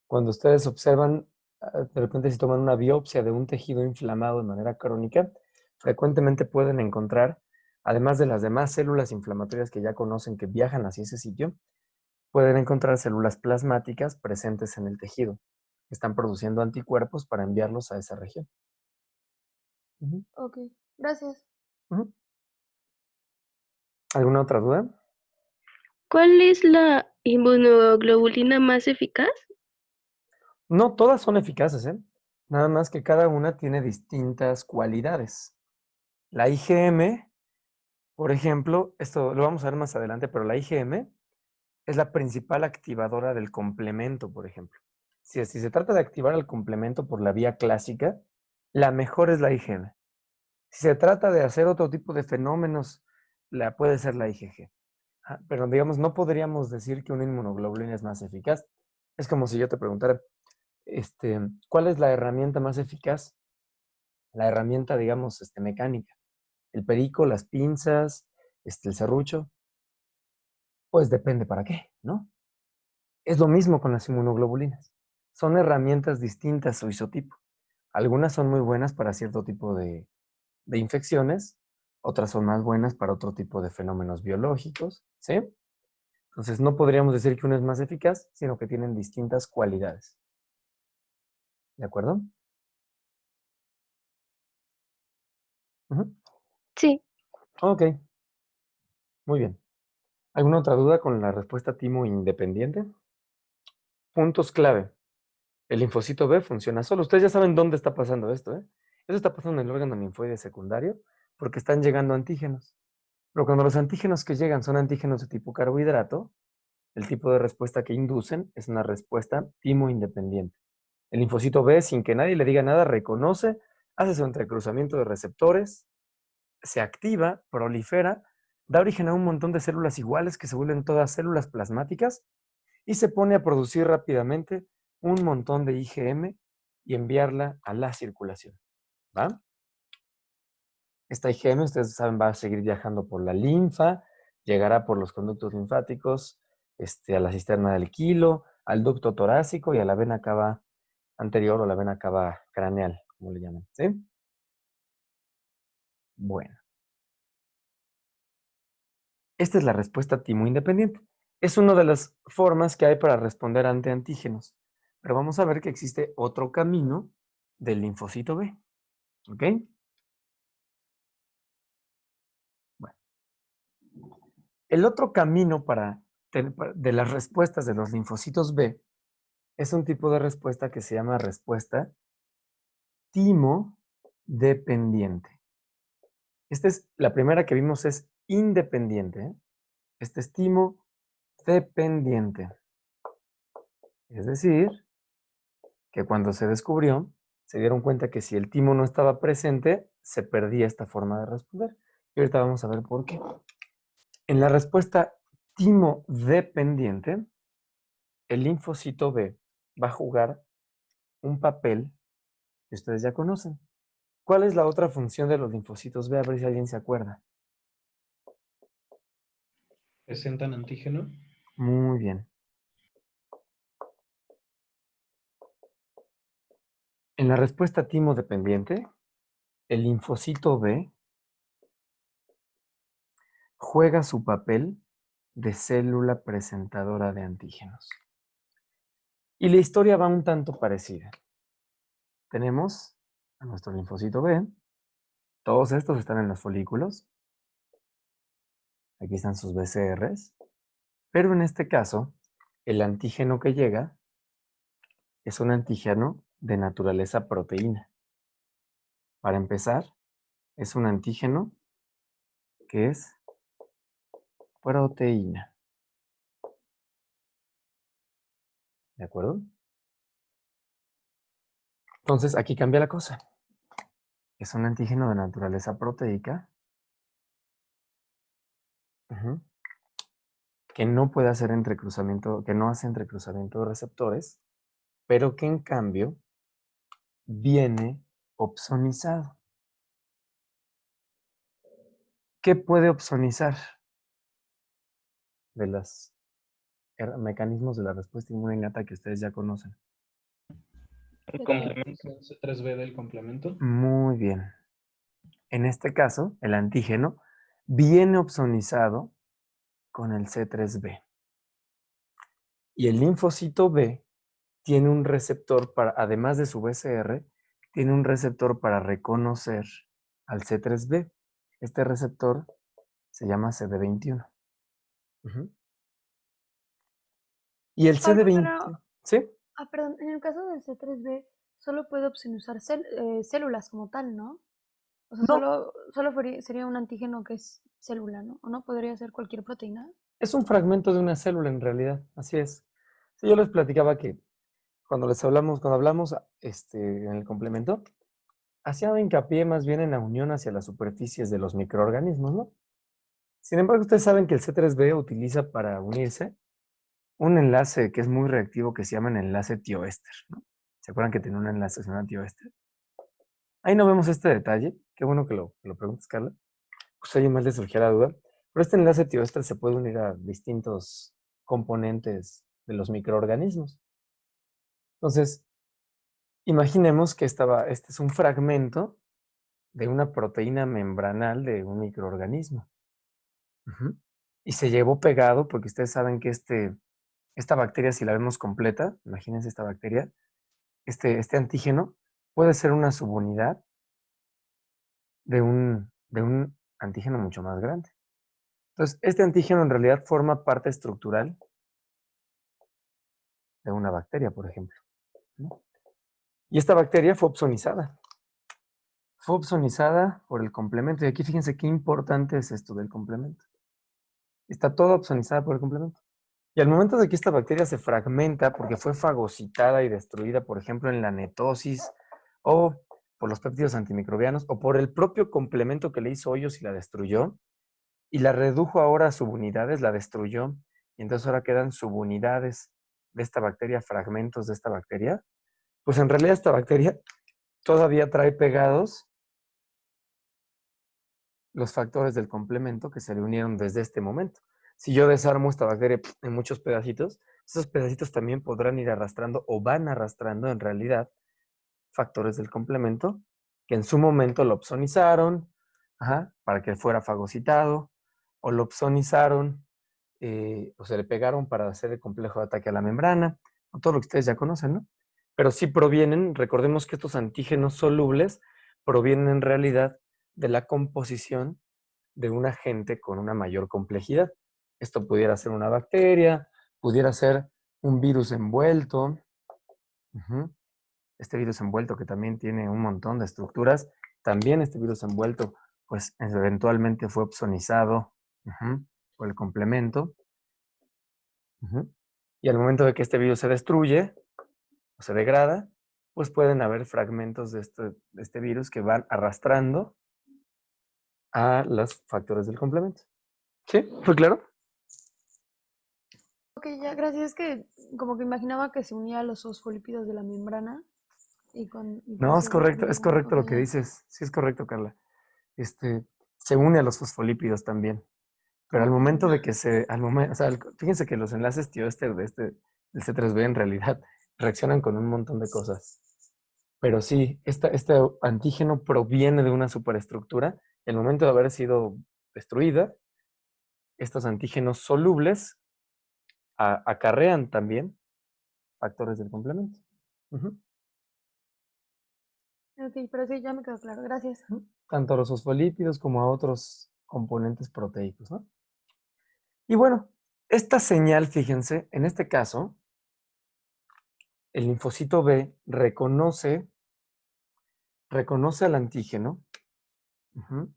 Cuando ustedes observan, de repente si toman una biopsia de un tejido inflamado de manera crónica, frecuentemente pueden encontrar, además de las demás células inflamatorias que ya conocen que viajan hacia ese sitio, pueden encontrar células plasmáticas presentes en el tejido, que están produciendo anticuerpos para enviarlos a esa región. Ujú, Ok, gracias. ujú. ¿Alguna otra duda? ¿Cuál es la inmunoglobulina más eficaz? No, todas son eficaces, ¿eh? Nada más que cada una tiene distintas cualidades. La IgM, por ejemplo, esto lo vamos a ver más adelante, pero la IgM es la principal activadora del complemento, por ejemplo. Si se trata de activar el complemento por la vía clásica, la mejor es la IgM. Si se trata de hacer otro tipo de fenómenos, puede ser la IgG. Pero digamos, no podríamos decir que una inmunoglobulina es más eficaz. Es como si yo te preguntara, ¿cuál es la herramienta más eficaz? La herramienta, digamos, mecánica. El perico, las pinzas, el serrucho. Pues depende para qué, ¿no? Es lo mismo con las inmunoglobulinas. Son herramientas distintas su isotipo. Algunas son muy buenas para cierto tipo de infecciones, otras son más buenas para otro tipo de fenómenos biológicos, ¿sí? Entonces no podríamos decir que una es más eficaz, sino que tienen distintas cualidades. ¿De acuerdo? Ujú. Sí. Ok, muy bien. ¿Alguna otra duda con la respuesta timo independiente? Puntos clave. El linfocito B funciona solo. Ustedes ya saben dónde está pasando esto, ¿eh? Eso está pasando en el órgano linfoide secundario porque están llegando antígenos. Pero cuando los antígenos que llegan son antígenos de tipo carbohidrato, el tipo de respuesta que inducen es una respuesta timo independiente. El linfocito B, sin que nadie le diga nada, reconoce, hace su entrecruzamiento de receptores, se activa, prolifera, da origen a un montón de células iguales que se vuelven todas células plasmáticas y se pone a producir rápidamente un montón de IgM y enviarla a la circulación. ¿Va? Esta IgM, ustedes saben, va a seguir viajando por la linfa, llegará por los conductos linfáticos, a la cisterna del quilo, al ducto torácico y a la vena cava anterior o la vena cava craneal, como le llaman. ¿Sí? Bueno, esta es la respuesta timo independiente. Es una de las formas que hay para responder ante antígenos. Pero vamos a ver que existe otro camino del linfocito B. ¿Ok? Bueno, el otro camino de las respuestas de los linfocitos B es un tipo de respuesta que se llama respuesta timo dependiente. La primera que vimos es independiente. ¿Eh? Este es timo dependiente. Es decir, que cuando se descubrió, se dieron cuenta que si el timo no estaba presente, se perdía esta forma de responder. Y ahorita vamos a ver por qué. En la respuesta timo dependiente, el linfocito B va a jugar un papel que ustedes ya conocen. ¿Cuál es la otra función de los linfocitos B? A ver si alguien se acuerda. ¿Presentan antígeno? Muy bien. En la respuesta timo dependiente, el linfocito B juega su papel de célula presentadora de antígenos. Y la historia va un tanto parecida. Tenemos a nuestro linfocito B. Todos estos están en los folículos. Aquí están sus BCRs. Pero en este caso, el antígeno que llega es un antígeno de naturaleza proteína. Para empezar, es un antígeno que es proteína. ¿De acuerdo? Entonces, aquí cambia la cosa. Es un antígeno de naturaleza proteica que no puede hacer entrecruzamiento, que no hace entrecruzamiento de receptores, pero que en cambio viene opsonizado. ¿Qué puede opsonizar de los mecanismos de la respuesta inmune innata que ustedes ya conocen? El Z3. complemento. C3b del complemento. Muy bien. En este caso, el antígeno viene opsonizado con el C3b. Y el linfocito B tiene un receptor para, además de su BCR, tiene un receptor para reconocer al C3b. Este receptor se llama CD21. Ujú. Y el Pablo, CD20, ¿sí? perdón, en el caso del C3b solo puede opsonizar células como tal, ¿no? O sea, No, solo sería un antígeno que es célula, ¿no? ¿O no podría ser cualquier proteína? es un fragmento de una célula en realidad, así es. Sí, yo les platicaba que cuando hablamos en el complemento, hacía hincapié más bien en la unión hacia las superficies de los microorganismos, ¿no? Sin embargo, ustedes saben que el C3b utiliza para unirse un enlace que es muy reactivo que se llama el enlace tioéster, ¿no? ¿Se acuerdan que tiene un enlace que se llama tioéster? Ahí no vemos este detalle. Qué bueno que lo preguntes, Carla. Pues ahí más le surgió la duda. Pero este enlace tioéster se puede unir a distintos componentes de los microorganismos. Entonces, imaginemos que este es un fragmento de una proteína membranal de un microorganismo. Ujú. Y se llevó pegado, porque ustedes saben que esta bacteria, si la vemos completa, imagínense esta bacteria, este antígeno puede ser una subunidad de un antígeno mucho más grande. Entonces, este antígeno en realidad forma parte estructural de una bacteria, por ejemplo, ¿no? Y esta bacteria fue opsonizada. Fue opsonizada por el complemento. Y aquí fíjense qué importante es esto del complemento. Está toda opsonizada por el complemento. Y al momento de que esta bacteria se fragmenta porque fue fagocitada y destruida, por ejemplo, en la netosis o por los péptidos antimicrobianos o por el propio complemento que le hizo hoyos y la destruyó, y la redujo ahora a subunidades, la destruyó, y entonces ahora quedan subunidades de esta bacteria, fragmentos de esta bacteria, pues en realidad esta bacteria todavía trae pegados los factores del complemento que se le unieron desde este momento. Si yo desarmo esta bacteria en muchos pedacitos, esos pedacitos también podrán ir arrastrando o van arrastrando en realidad factores del complemento que en su momento lo opsonizaron, para que fuera fagocitado, o lo opsonizaron, o se le pegaron para hacer el complejo de ataque a la membrana, o todo lo que ustedes ya conocen, ¿no? Pero sí provienen, recordemos que estos antígenos solubles provienen en realidad de la composición de un agente con una mayor complejidad. Esto pudiera ser una bacteria, pudiera ser un virus envuelto. Ujú. Este virus envuelto que también tiene un montón de estructuras, también este virus envuelto, pues eventualmente fue opsonizado por el complemento. Ujú. Y al momento de que este virus se destruye o se degrada, pues pueden haber fragmentos de este virus que van arrastrando a los factores del complemento. ¿Sí? ¿Fue claro? Ok, ya, gracias. Es que como que imaginaba que se unía a los fosfolípidos de la membrana y por No, eso es lo correcto Ok, lo que ya. dices. Sí, es correcto, Carla. Se une a los fosfolípidos también. Pero al Ok, momento de ya. que o sea, fíjense que los enlaces tioéster del C3b en realidad reaccionan con un montón de cosas. Pero sí, este antígeno proviene de una superestructura. El momento de haber sido destruida, estos antígenos solubles acarrean también factores del complemento. Ujú. Ok, pero sí, ya me quedó claro. Gracias. Tanto a los fosfolípidos como a otros componentes proteicos, ¿no? Y bueno, esta señal, fíjense, en este caso, el linfocito B reconoce al antígeno. Ujú.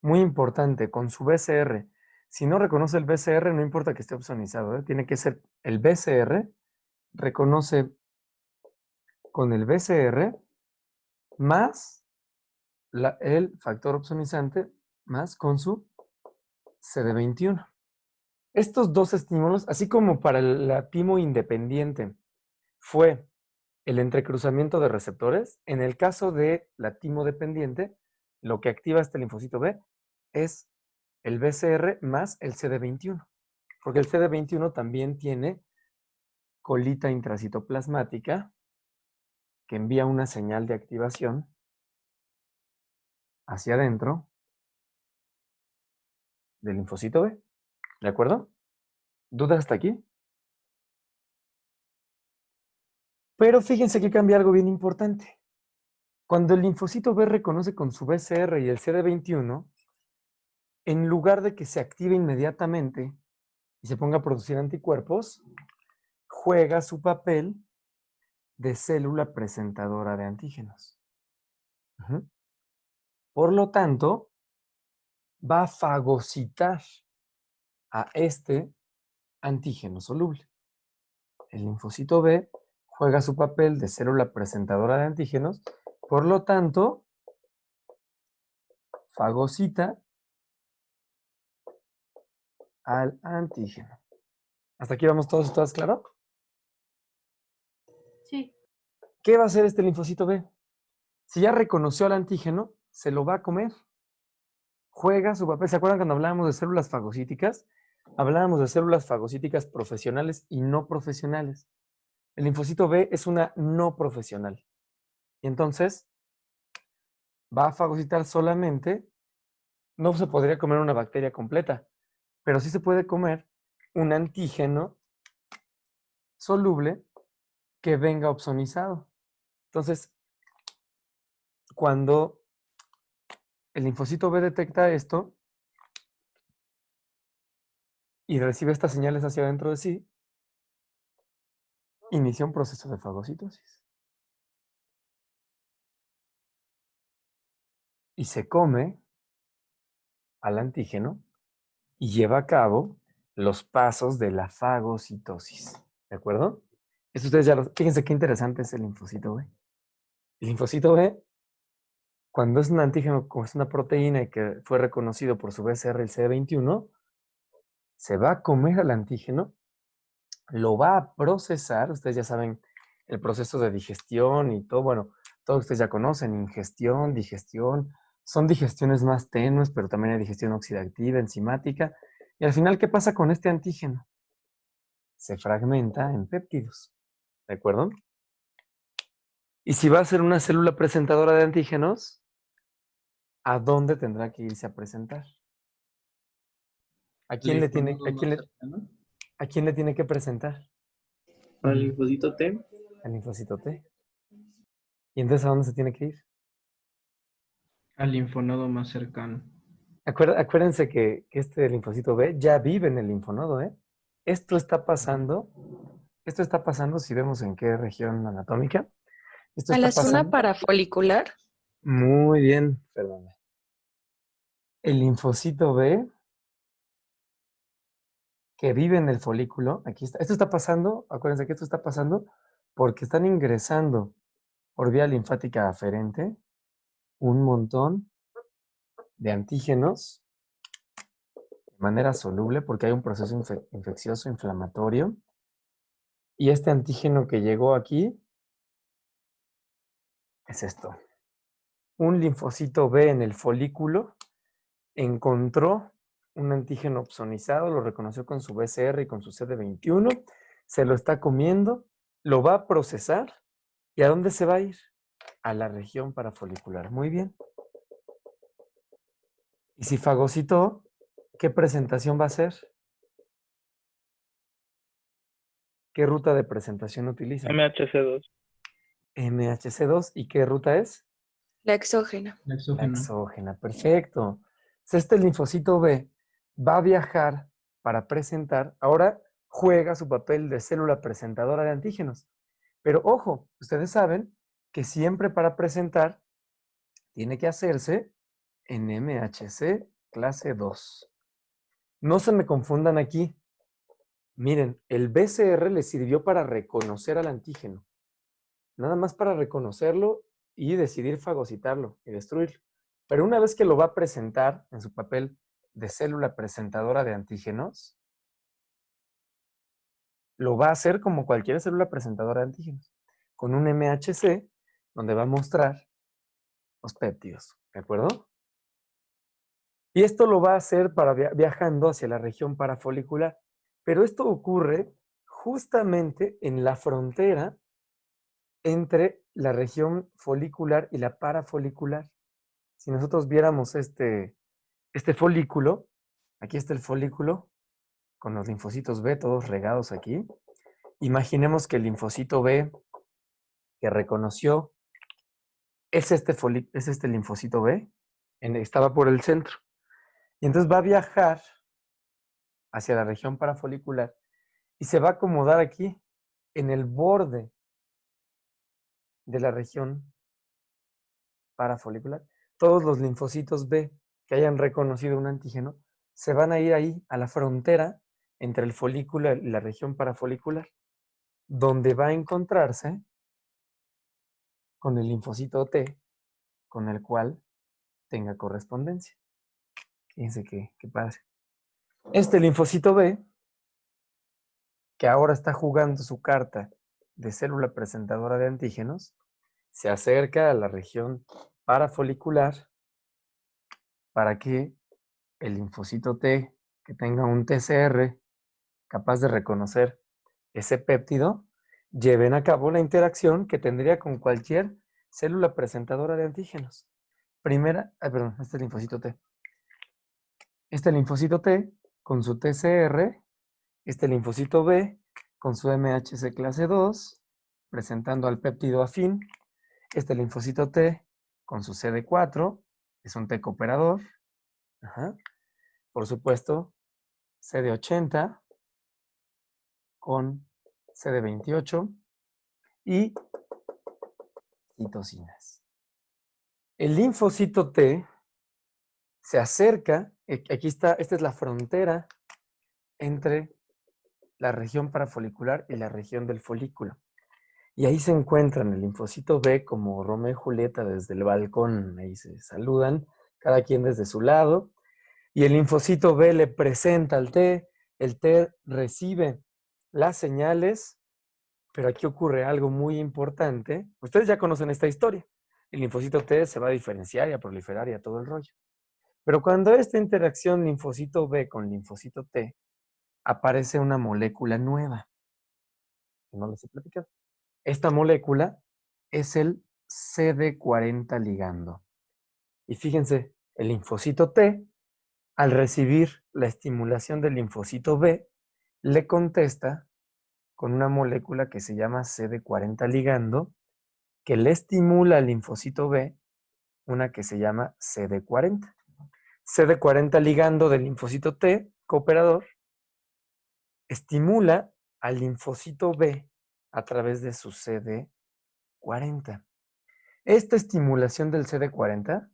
Muy importante, con su BCR. Si no reconoce el BCR, no importa que esté opsonizado, ¿eh? Tiene que ser el BCR, reconoce con el BCR más el factor opsonizante más con su CD21. Estos dos estímulos, así como para la timo independiente fue el entrecruzamiento de receptores. En el caso de la timo dependiente, lo que activa este linfocito B es el BCR más el CD21, porque el CD21 también tiene colita intracitoplasmática que envía una señal de activación hacia adentro del linfocito B. ¿De acuerdo? ¿Dudas hasta aquí? Pero fíjense que cambia algo bien importante. Cuando el linfocito B reconoce con su BCR y el CD21, en lugar de que se active inmediatamente y se ponga a producir anticuerpos, juega su papel de célula presentadora de antígenos. Ujú. Por lo tanto, va a fagocitar a este antígeno soluble. El linfocito B juega su papel de célula presentadora de antígenos, por lo tanto, fagocita al antígeno. ¿Hasta aquí vamos todos y todas claro? Sí. ¿Qué va a hacer este linfocito B? Si ya reconoció al antígeno, se lo va a comer. Juega su papel. ¿Se acuerdan cuando hablábamos de células fagocíticas? Hablábamos de células fagocíticas profesionales y no profesionales. El linfocito B es una no profesional. Y entonces va a fagocitar solamente, no se podría comer una bacteria completa, pero sí se puede comer un antígeno soluble que venga opsonizado. Entonces, cuando el linfocito B detecta esto y recibe estas señales hacia adentro de sí, inicia un proceso de fagocitosis. Y se come al antígeno y lleva a cabo los pasos de la fagocitosis. ¿De acuerdo? Esto ustedes ya lo... Fíjense qué interesante es el linfocito B. El linfocito B, cuando es un antígeno, como es una proteína y que fue reconocido por su BCR el CD21, se va a comer al antígeno, lo va a procesar. Ustedes ya saben el proceso de digestión y todo, bueno, todos ustedes ya conocen, ingestión, digestión. Son digestiones más tenues, pero también hay digestión oxidativa, enzimática. Y al final, ¿qué pasa con este antígeno? Se fragmenta en péptidos. ¿De acuerdo? Y si va a ser una célula presentadora de antígenos, ¿a dónde tendrá que irse a presentar? ¿A quién le tiene, Linfonodo más cercano. a quién le tiene que presentar? Al linfocito T. Al linfocito T. ¿Y entonces a dónde se tiene que ir? Al linfonodo más cercano. Acuérdense que este linfocito B ya vive en el linfonodo, ¿eh? Esto está pasando si vemos en qué región anatómica. Esto A está la zona pasando. parafolicular. Muy bien, perdón. El linfocito B que vive en el folículo, aquí está. Esto está pasando, acuérdense que esto está pasando porque están ingresando por vía linfática aferente un montón de antígenos de manera soluble porque hay un proceso infeccioso inflamatorio. Y este antígeno que llegó aquí es esto. Un linfocito B en el folículo encontró un antígeno opsonizado, lo reconoció con su BCR y con su CD21, se lo está comiendo, lo va a procesar. ¿Y a dónde se va a ir? A la región parafolicular. Muy bien. Y si fagocitó, ¿qué presentación va a hacer? ¿Qué ruta de presentación utiliza? MHC2. MHC2. ¿Y qué ruta es? La exógena. La Exógeno. exógena. Perfecto. Este linfocito B va a viajar para presentar. Ahora juega su papel de célula presentadora de antígenos. Pero ojo, ustedes saben que siempre para presentar tiene que hacerse en MHC clase 2. No se me confundan aquí. Miren, el BCR le sirvió para reconocer al antígeno. Nada más para reconocerlo y decidir fagocitarlo y destruirlo. Pero una vez que lo va a presentar en su papel de célula presentadora de antígenos, lo va a hacer como cualquier célula presentadora de antígenos, con un MHC donde va a mostrar los péptidos, ¿de acuerdo? Y esto lo va a hacer para viajando hacia la región parafolicular. Pero esto ocurre justamente en la frontera entre la región folicular y la parafolicular. Si nosotros viéramos este folículo, aquí está el folículo con los linfocitos B todos regados aquí. Imaginemos que el linfocito B que reconoció es este linfocito B, estaba por el centro. Y entonces va a viajar hacia la región parafolicular y se va a acomodar aquí en el borde de la región parafolicular. Todos los linfocitos B que hayan reconocido un antígeno se van a ir ahí a la frontera entre el folículo y la región parafolicular, donde va a encontrarse con el linfocito T con el cual tenga correspondencia. Fíjense qué padre. Este linfocito B, que ahora está jugando su carta de célula presentadora de antígenos, se acerca a la región parafolicular para que el linfocito T, que tenga un TCR capaz de reconocer ese péptido, lleven a cabo la interacción que tendría con cualquier célula presentadora de antígenos. Perdón, este linfocito T. Este linfocito T con su TCR, este linfocito B con su MHC clase 2, presentando al péptido afín, este linfocito T con su CD4, es un T cooperador, por supuesto, CD80 con CD28 y citocinas. El linfocito T se acerca, aquí está, esta es la frontera entre la región parafolicular y la región del folículo. Y ahí se encuentran el linfocito B como Romeo y Julieta desde el balcón, ahí se saludan, cada quien desde su lado, y el linfocito B le presenta al T, el T recibe las señales, pero aquí ocurre algo muy importante. Ustedes ya conocen esta historia. El linfocito T se va a diferenciar y a proliferar y a todo el rollo. Pero cuando esta interacción linfocito B con linfocito T, aparece una molécula nueva, que no les he platicado. Esta molécula es el CD40 ligando. Y fíjense, el linfocito T, al recibir la estimulación del linfocito B, le contesta con una molécula que se llama CD40 ligando, que le estimula al linfocito B, una que se llama CD40. CD40 ligando del linfocito T, cooperador, estimula al linfocito B a través de su CD40. Esta estimulación del CD40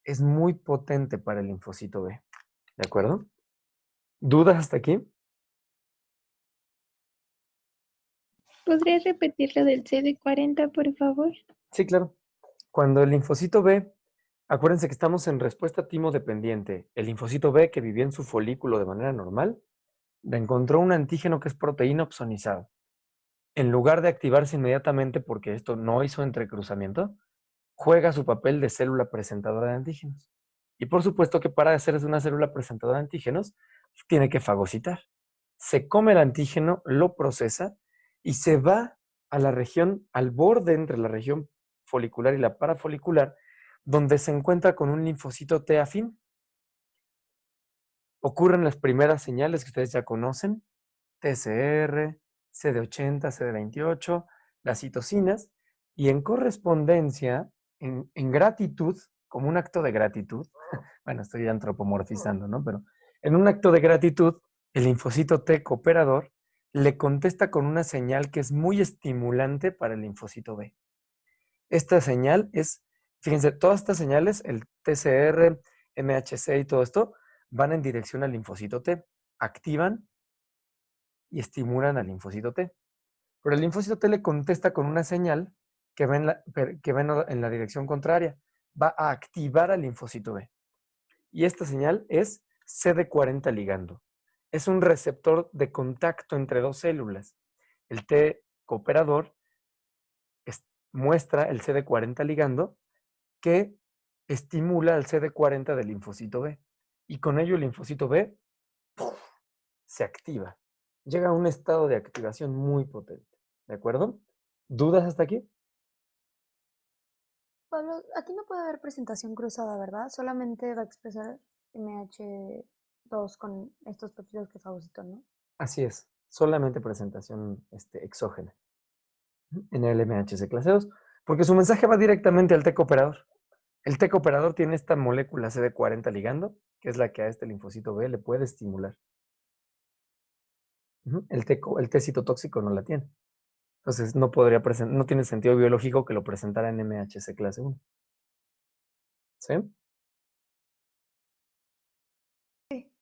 es muy potente para el linfocito B. ¿De acuerdo? ¿Dudas hasta aquí? ¿Podrías repetir lo del CD40, por favor? Sí, claro. Cuando el linfocito B, acuérdense que estamos en respuesta timo-dependiente. El linfocito B, que vivía en su folículo de manera normal, le encontró un antígeno que es proteína opsonizada. En lugar de activarse inmediatamente porque esto no hizo entrecruzamiento, juega su papel de célula presentadora de antígenos. Y por supuesto que para hacer una célula presentadora de antígenos, tiene que fagocitar. Se come el antígeno, lo procesa y se va a la región, al borde entre la región folicular y la parafolicular, donde se encuentra con un linfocito T afín. Ocurren las primeras señales que ustedes ya conocen, TCR, CD80, CD28, las citocinas, y en correspondencia, en gratitud, como un acto de gratitud, bueno, estoy antropomorfizando, ¿no? Pero en un acto de gratitud, el linfocito T cooperador le contesta con una señal que es muy estimulante para el linfocito B. Esta señal es, fíjense, todas estas señales, el TCR, MHC y todo esto, van en dirección al linfocito T, activan y estimulan al linfocito T. Pero el linfocito T le contesta con una señal que va en la dirección contraria. Va a activar al linfocito B. Y esta señal es CD40 ligando. es un receptor de contacto entre dos células. El T cooperador muestra el CD40 ligando que estimula al CD40 del linfocito B. Y con ello el linfocito B ¡puf!, se activa. Llega a un estado de activación muy potente. ¿De acuerdo? ¿Dudas hasta aquí? Pablo, aquí no puede haber presentación cruzada, ¿verdad? Solamente va a expresar MH2 con estos péptidos que fagocitó, ¿no? Así es. Solamente presentación exógena en el MHC clase 2, porque su mensaje va directamente al T cooperador. El T cooperador tiene esta molécula CD40 ligando, que es la que a este linfocito B le puede estimular. El T citotóxico no la tiene. Entonces no tiene sentido biológico que lo presentara en MHC clase 1. ¿Sí? Sí,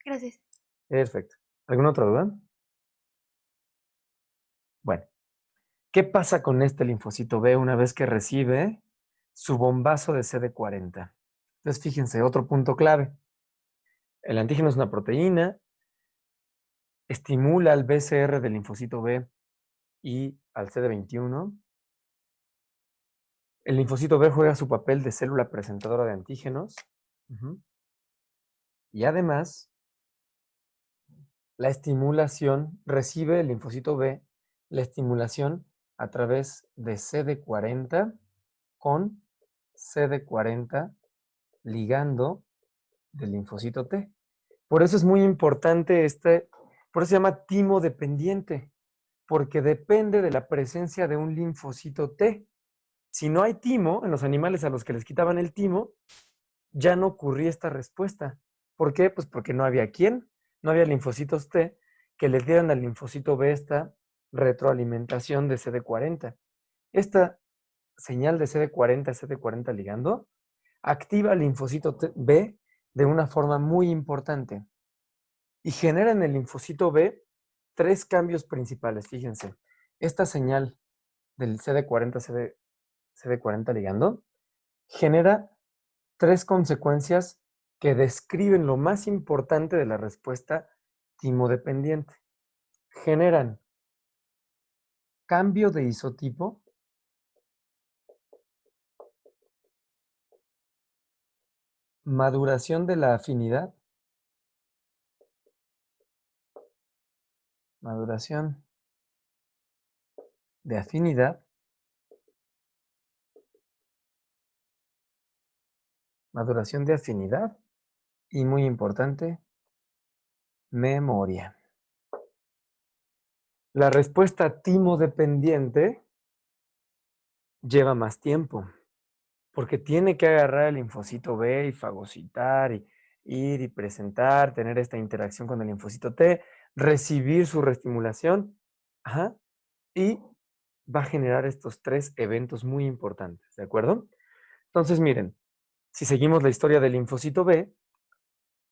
gracias. Perfecto. ¿Alguna otra duda? Bueno, ¿qué pasa con este linfocito B una vez que recibe su bombazo de CD40? Entonces, fíjense, otro punto clave. El antígeno es una proteína, estimula al BCR del linfocito B y al CD21. El linfocito B juega su papel de célula presentadora de antígenos. Y además, la estimulación, recibe el linfocito B la estimulación a través de CD40 con CD40 ligando del linfocito T. Por eso es muy importante por eso se llama timo dependiente, porque depende de la presencia de un linfocito T. Si no hay timo, en los animales a los que les quitaban el timo, ya no ocurría esta respuesta. ¿Por qué? Pues porque no había quién, no había linfocitos T que le dieran al linfocito B esta retroalimentación de CD40. Esta señal de CD40 a CD40 ligando activa el linfocito B de una forma muy importante y genera en el linfocito B 3 cambios principales. Fíjense, esta señal del CD40 CD40 ligando genera 3 consecuencias que describen lo más importante de la respuesta timodependiente. Generan cambio de isotipo, maduración de la afinidad, maduración de afinidad, maduración de afinidad y, muy importante, memoria. La respuesta timodependiente lleva más tiempo, porque tiene que agarrar el linfocito B y fagocitar y ir y presentar, tener esta interacción con el linfocito T, recibir su reestimulación, y va a generar estos 3 eventos muy importantes, ¿de acuerdo? Entonces, miren, si seguimos la historia del linfocito B,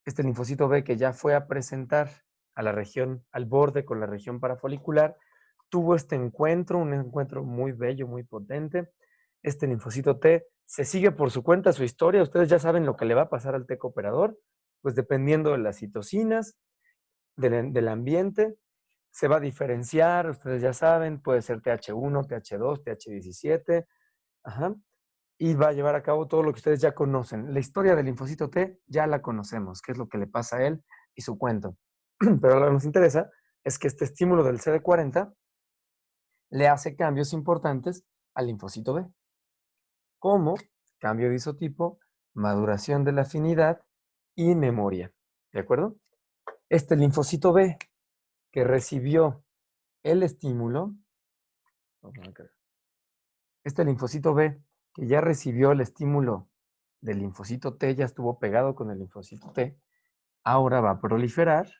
este linfocito B que ya fue a presentar a la región, al borde con la región parafolicular, tuvo este encuentro, un encuentro muy bello, muy potente. Este linfocito T se sigue por su cuenta su historia. Ustedes ya saben lo que le va a pasar al T cooperador, pues dependiendo de las citocinas, del ambiente, se va a diferenciar, ustedes ya saben, puede ser TH1, TH2, TH17, y va a llevar a cabo todo lo que ustedes ya conocen. La historia del linfocito T ya la conocemos, qué es lo que le pasa a él y su cuento. Pero lo que nos interesa es que este estímulo del CD40 le hace cambios importantes al linfocito B, como cambio de isotipo, maduración de la afinidad y memoria. ¿De acuerdo? Este linfocito B que recibió el estímulo, este linfocito B que ya recibió el estímulo del linfocito T, ya estuvo pegado con el linfocito T, ahora va a proliferar,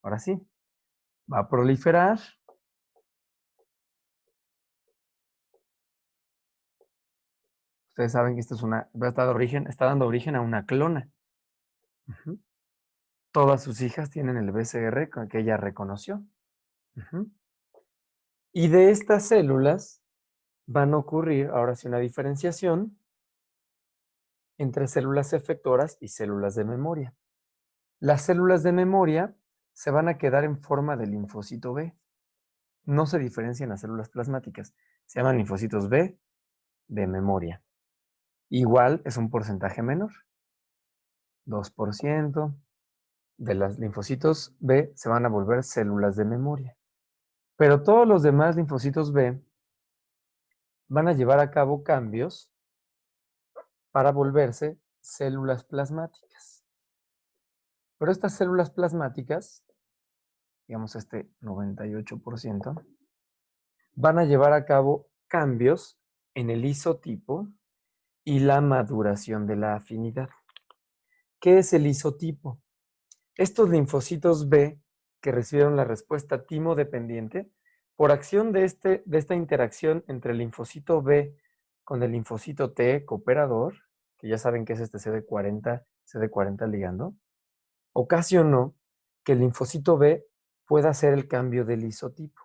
ahora sí, va a proliferar ustedes saben que esto es está dando origen a una clona. Todas sus hijas tienen el BCR que ella reconoció. Y de estas células van a ocurrir ahora sí una diferenciación entre células efectoras y células de memoria. Las células de memoria se van a quedar en forma de linfocito B. No se diferencian las células plasmáticas. Se llaman linfocitos B de memoria. Igual es un porcentaje menor. 2% de los linfocitos B se van a volver células de memoria. Pero todos los demás linfocitos B van a llevar a cabo cambios para volverse células plasmáticas. Pero estas células plasmáticas, digamos este 98%, van a llevar a cabo cambios en el isotipo y la maduración de la afinidad. ¿Qué es el isotipo? Estos linfocitos B que recibieron la respuesta timo-dependiente, por acción de esta interacción entre el linfocito B con el linfocito T cooperador, que ya saben que es este CD40 ligando, ocasionó que el linfocito B pueda hacer el cambio del isotipo.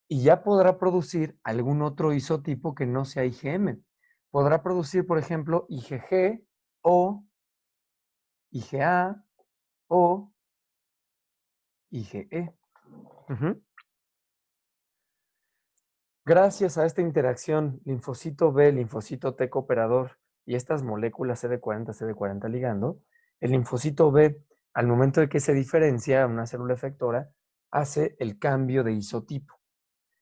Y ya podrá producir algún otro isotipo que no sea IgM. Podrá producir, por ejemplo, IgG o IgA o IgE. Gracias a esta interacción linfocito B, linfocito T cooperador y estas moléculas CD40 ligando, el linfocito B, al momento de que se diferencia a una célula efectora, hace el cambio de isotipo.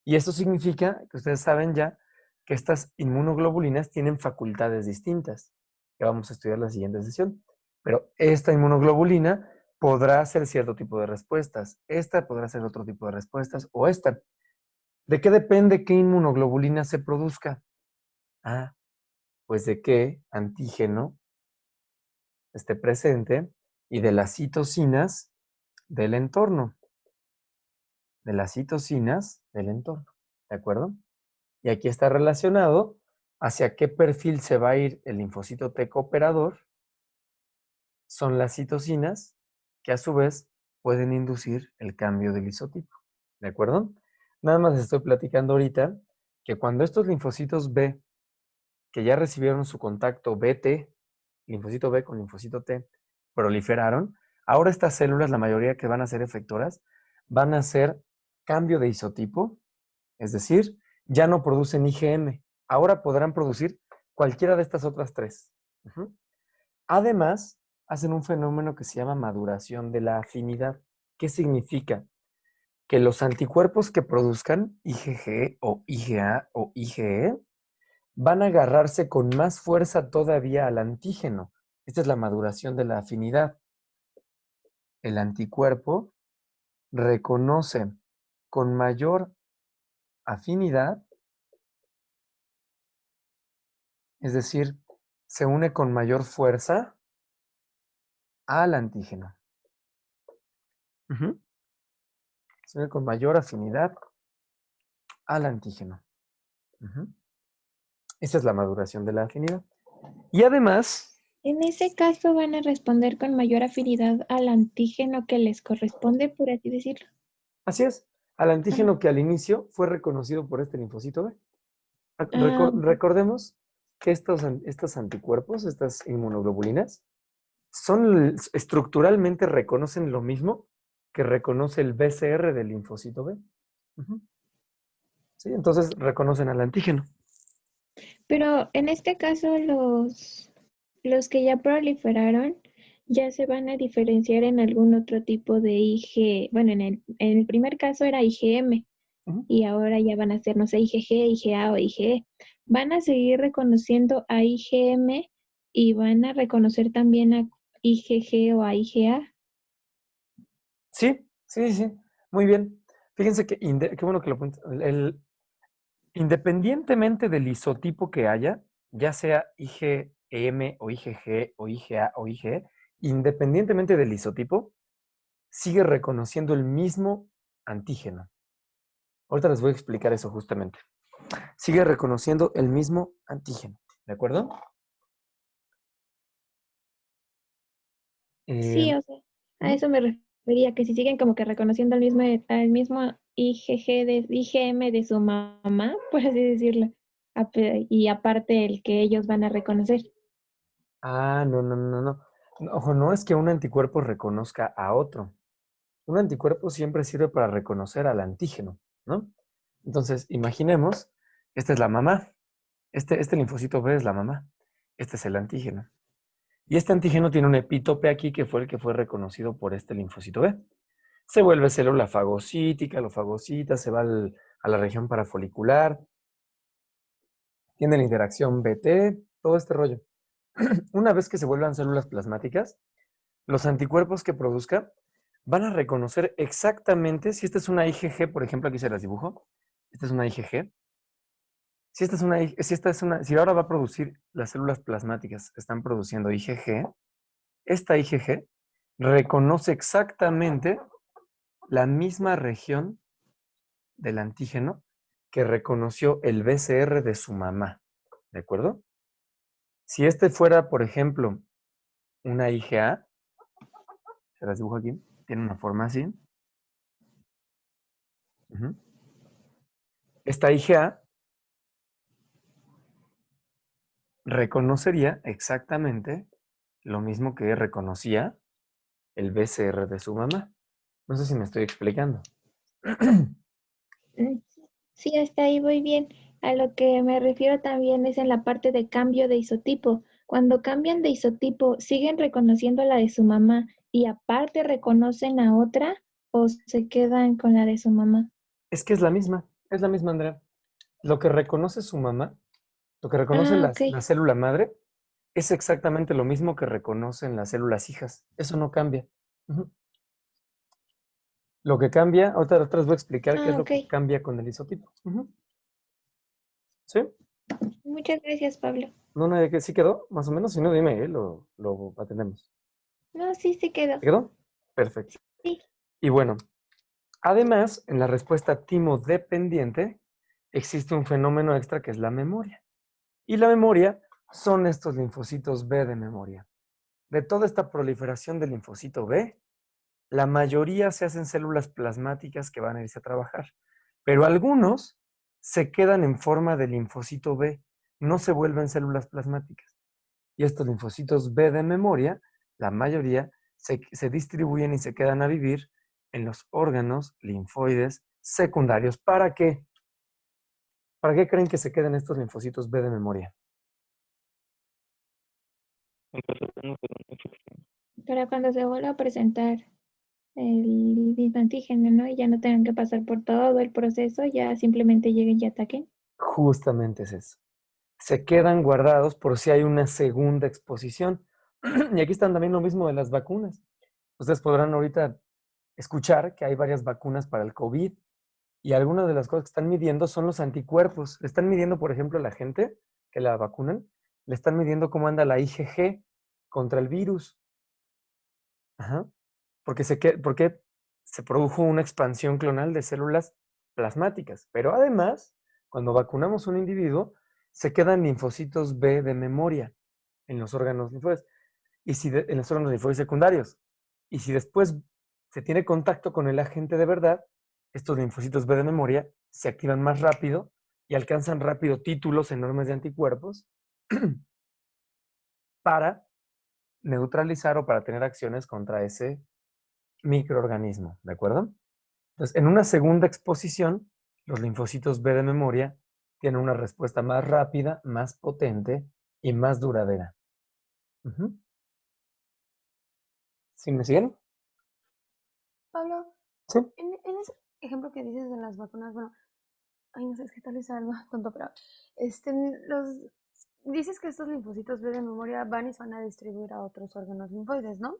Y esto significa que ustedes saben ya que estas inmunoglobulinas tienen facultades distintas, que vamos a estudiar en la siguiente sesión. Pero esta inmunoglobulina podrá hacer cierto tipo de respuestas, esta podrá hacer otro tipo de respuestas, o esta. ¿De qué depende qué inmunoglobulina se produzca? Ah, pues de qué antígeno esté presente y de las citocinas del entorno. De las citocinas del entorno, ¿de acuerdo? Y aquí está relacionado hacia qué perfil se va a ir el linfocito T cooperador. Son las citocinas que a su vez pueden inducir el cambio del isotipo, ¿de acuerdo? Nada más les estoy platicando ahorita que cuando estos linfocitos B, que ya recibieron su contacto BT, linfocito B con linfocito T, proliferaron, ahora estas células, la mayoría que van a ser efectoras, van a hacer cambio de isotipo, es decir, ya no producen IgM, ahora podrán producir cualquiera de estas otras tres. Además, hacen un fenómeno que se llama maduración de la afinidad. ¿Qué significa? Que los anticuerpos que produzcan IgG o IgA o IgE van a agarrarse con más fuerza todavía al antígeno. Esta es la maduración de la afinidad. El anticuerpo reconoce con mayor afinidad, es decir, se une con mayor fuerza al antígeno. Se une con mayor afinidad al antígeno. Esa es la maduración de la afinidad. Y además, En ese caso van a responder con mayor afinidad al antígeno que les corresponde, por así decirlo. así es, al antígeno que al inicio fue reconocido por este linfocito B. Recordemos que estos anticuerpos, estas inmunoglobulinas, estructuralmente reconocen lo mismo que reconoce el BCR del linfocito B. ¿Sí? Entonces reconocen al antígeno. Pero en este caso los que ya proliferaron ya se van a diferenciar en algún otro tipo de IG. Bueno, en el primer caso era IgM y ahora ya van a ser, no sé, IgG, IgA o IgE. Van a seguir reconociendo a IgM y van a reconocer también a IgG o a IgA. Sí, muy bien. Fíjense que, qué bueno que lo apuntas. Independientemente del isotipo que haya, ya sea IgM o IgG o IgA o IgE, independientemente del isotipo, sigue reconociendo el mismo antígeno. Ahorita les voy a explicar eso justamente. Sigue reconociendo el mismo antígeno, ¿de acuerdo? Sí, o sea, a eso me refería, que si siguen como que reconociendo al mismo IgG de IgM de su mamá, por así decirlo, y aparte el que ellos van a reconocer. No. Ojo, no es que un anticuerpo reconozca a otro. Un anticuerpo siempre sirve para reconocer al antígeno, ¿no? Entonces, imaginemos, esta es la mamá, este linfocito B es la mamá, este es el antígeno. Y este antígeno tiene un epítope aquí que fue el que fue reconocido por este linfocito B. Se vuelve célula fagocítica, lo fagocita, se va a la región parafolicular, tiene la interacción BT, todo este rollo. Una vez que se vuelvan células plasmáticas, los anticuerpos que produzca van a reconocer exactamente, si esta es una IgG, por ejemplo, aquí se las dibujo, esta es una IgG, si ahora va a producir las células plasmáticas, están produciendo IgG, esta IgG reconoce exactamente la misma región del antígeno que reconoció el BCR de su mamá, ¿de acuerdo? Si este fuera, por ejemplo, una IgA, se las dibujo aquí, tiene una forma así. Ujú. Esta IgA reconocería exactamente lo mismo que reconocía el BCR de su mamá. No sé si me estoy explicando. Mm, Sí, hasta ahí voy bien. A lo que me refiero también es en la parte de cambio de isotipo. Cuando cambian de isotipo, ¿siguen reconociendo la de su mamá y aparte reconocen a otra o se quedan con la de su mamá? Es que es la misma, Andrea. Lo que reconoce su mamá, lo que reconoce Ah, la célula madre, es exactamente lo mismo que reconocen las células hijas. Eso no cambia. Ujú. Lo que cambia, ahorita les voy a explicar qué es lo ok. que cambia con el isotipo. Ujú. ¿Sí? Muchas gracias, Pablo. No, no, que sí quedó, más o menos. Si no, dime, lo atendemos. No, sí quedó. ¿Te quedó? Perfecto. Sí. Y bueno, además, en la respuesta timo-dependiente, existe un fenómeno extra que es la memoria. Y la memoria son estos linfocitos B de memoria. De toda esta proliferación del linfocito B, la mayoría se hacen células plasmáticas que van a irse a trabajar, pero algunos se quedan en forma de linfocito B, no se vuelven células plasmáticas. Y estos linfocitos B de memoria, la mayoría, se distribuyen y se quedan a vivir en los órganos linfoides secundarios. ¿Para qué? ¿Para qué creen que se queden estos linfocitos B de memoria? En caso de una segunda infección. Para cuando se vuelva a presentar el mismo antígeno, ¿no? Y ya no tengan que pasar por todo el proceso, ya simplemente lleguen y ataquen. Justamente es eso. Se quedan guardados por si hay una segunda exposición. Y aquí están también lo mismo de las vacunas. Ustedes podrán ahorita escuchar que hay varias vacunas para el COVID y algunas de las cosas que están midiendo son los anticuerpos. Le están midiendo, por ejemplo, a la gente que la vacunan, le están midiendo cómo anda la IgG contra el virus. Ajá. Porque se produjo una expansión clonal de células plasmáticas. Pero además, cuando vacunamos a un individuo, se quedan linfocitos B de memoria en los órganos linfoides en los órganos linfoides secundarios. Y si después se tiene contacto con el agente de verdad, estos linfocitos B de memoria se activan más rápido y alcanzan rápido títulos enormes de anticuerpos para neutralizar o para tener acciones contra ese microorganismo, ¿de acuerdo? Entonces, en una segunda exposición, los linfocitos B de memoria tienen una respuesta más rápida, más potente y más duradera. Ujú. ¿Sí me siguen? Pablo, Sí. en ese ejemplo que dices de las vacunas, bueno, ay, no sé, es que tal vez sea algo tonto, pero dices que estos linfocitos B de memoria van y se van a distribuir a otros órganos linfoides, ¿no?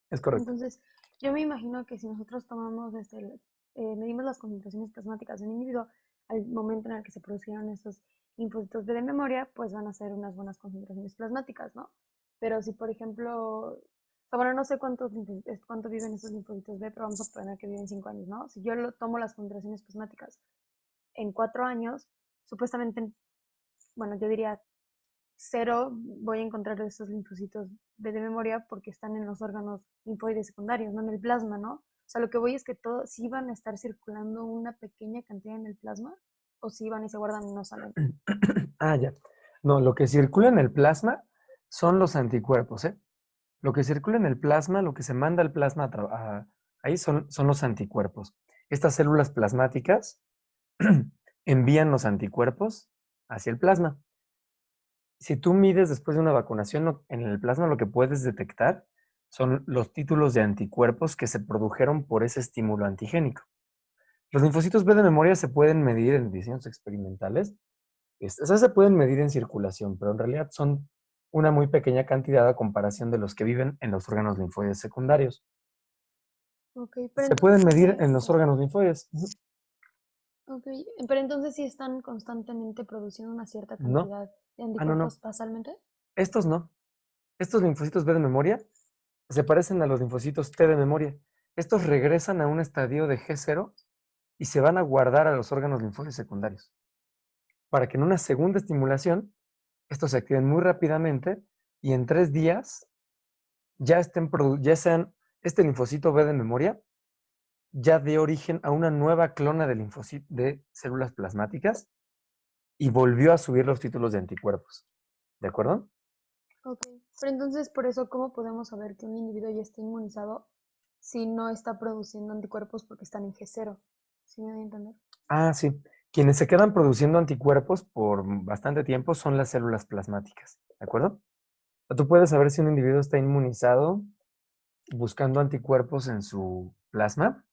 Es correcto. Entonces, yo me imagino que si nosotros tomamos, medimos las concentraciones plasmáticas de un individuo al momento en el que se produjeron estos linfocitos B de memoria, pues van a ser unas buenas concentraciones plasmáticas, ¿no? Pero si, por ejemplo, bueno, no sé cuánto viven estos linfocitos B, pero vamos a poner que viven 5 años, ¿no? Si yo tomo las concentraciones plasmáticas en 4 años, supuestamente, bueno, yo diría 0 voy a encontrar estos linfocitos B de memoria porque están en los órganos linfoides secundarios, no en el plasma, ¿no? O sea, lo que voy es que todos sí van a estar circulando una pequeña cantidad en el plasma o sí van y se guardan y no salen. Ah, ya. No, lo que circula en el plasma son los anticuerpos, ¿eh? Lo que circula en el plasma, lo que se manda al plasma Ahí son los anticuerpos. Estas células plasmáticas envían los anticuerpos hacia el plasma. Si tú mides después de una vacunación en el plasma, lo que puedes detectar son los títulos de anticuerpos que se produjeron por ese estímulo antigénico. Los linfocitos B de memoria se pueden medir en diseños experimentales. Esas se pueden medir en circulación, pero en realidad son una muy pequeña cantidad a comparación de los que viven en los órganos linfoides secundarios. Ok, pero Se pueden entonces, medir en los órganos linfoides. ok, pero entonces sí están constantemente produciendo una cierta No. cantidad de No. anticuerpos basalmente. Estos no. Estos linfocitos B de memoria se parecen a los linfocitos T de memoria. Estos regresan a un estadio de G0 y se van a guardar a los órganos linfoides secundarios, para que en una segunda estimulación estos se activen muy rápidamente y en 3 días ya sean este linfocito B de memoria ya dé origen a una nueva clona de células plasmáticas y volvió a subir los títulos de anticuerpos. ¿De acuerdo? Ok, pero entonces por eso, ¿cómo podemos saber que un individuo ya está inmunizado si no está produciendo anticuerpos porque están en G0? ¿Sí me doy a entender? Ah, sí. Quienes se quedan produciendo anticuerpos por bastante tiempo son las células plasmáticas. ¿De acuerdo? Tú puedes saber si un individuo está inmunizado buscando anticuerpos en su plasma,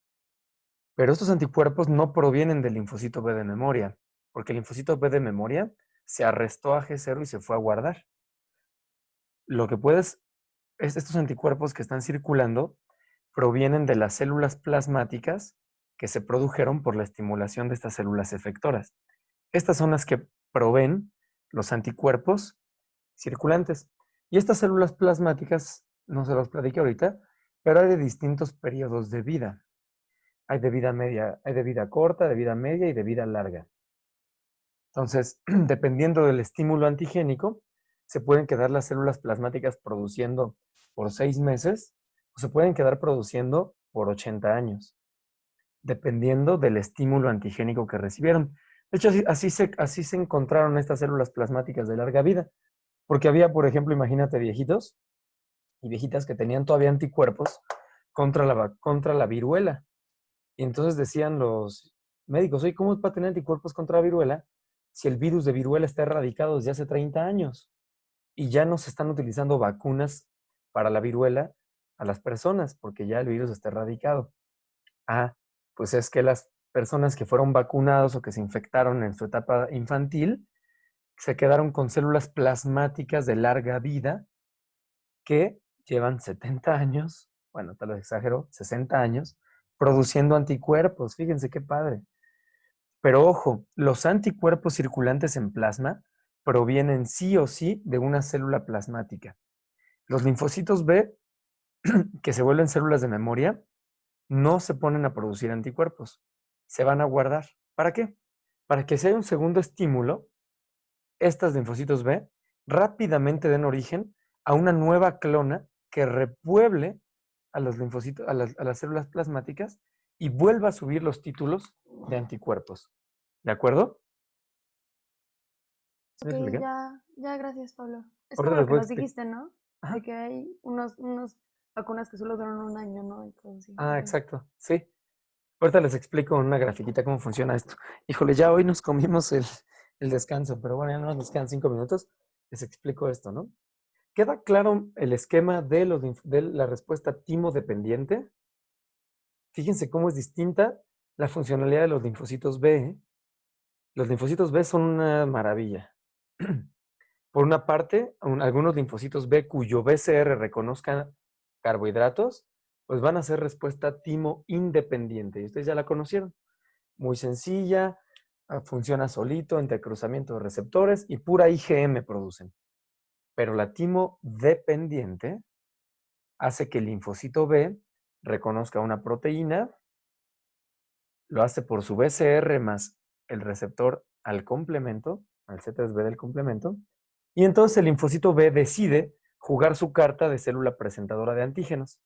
pero estos anticuerpos no provienen del linfocito B de memoria, porque el linfocito B de memoria se arrestó a G0 y se fue a guardar. Lo que estos anticuerpos que están circulando provienen de las células plasmáticas que se produjeron por la estimulación de estas células efectoras. Estas son las que proveen los anticuerpos circulantes. Y estas células plasmáticas, no se los platiqué ahorita, pero hay de distintos periodos de vida. Hay de vida media, hay de vida corta, de vida media y de vida larga. Entonces, dependiendo del estímulo antigénico, se pueden quedar las células plasmáticas produciendo por 6 meses o se pueden quedar produciendo por 80 años, dependiendo del estímulo antigénico que recibieron. De hecho, así se encontraron estas células plasmáticas de larga vida, porque había, por ejemplo, imagínate viejitos y viejitas que tenían todavía anticuerpos contra la viruela. Y entonces decían los médicos, oye, ¿cómo es para tener anticuerpos contra la viruela si el virus de viruela está erradicado desde hace 30 años? Y ya no se están utilizando vacunas para la viruela a las personas, porque ya el virus está erradicado. Ah, pues es que las personas que fueron vacunados o que se infectaron en su etapa infantil se quedaron con células plasmáticas de larga vida que llevan 70 años, bueno, tal vez exagero, 60 años, produciendo anticuerpos. Fíjense qué padre. Pero ojo, los anticuerpos circulantes en plasma provienen sí o sí de una célula plasmática. Los linfocitos B, que se vuelven células de memoria, no se ponen a producir anticuerpos. Se van a guardar. ¿Para qué? Para que si hay un segundo estímulo, estas linfocitos B rápidamente den origen a una nueva clona que repueble a los linfocitos, a las células plasmáticas y vuelva a subir los títulos de anticuerpos. ¿De acuerdo? ¿Sí me Ok, expliqué? ya, gracias, Pablo. Es Ahorita como les lo que voy a nos dijiste, ¿no? Ajá. De que hay unos vacunas que solo duran un año, ¿no? Y cosas así. Ah, Ok. exacto. Sí. Ahorita les explico en una grafiquita cómo funciona esto. Híjole, ya hoy nos comimos el descanso, pero bueno, ya nos quedan 5 minutos. Les explico esto, ¿no? ¿Queda claro el esquema de la respuesta timo-dependiente? Fíjense cómo es distinta la funcionalidad de los linfocitos B. ¿Eh? Los linfocitos B son una maravilla. Por una parte, algunos linfocitos B cuyo BCR reconozca carbohidratos, pues van a hacer respuesta timo-independiente. Y ustedes ya la conocieron. Muy sencilla, funciona solito entre cruzamiento de receptores y pura IgM producen. Pero la timo-dependiente hace que el linfocito B reconozca una proteína, lo hace por su BCR más el receptor al complemento, al C3b del complemento, y entonces el linfocito B decide jugar su carta de célula presentadora de antígenos.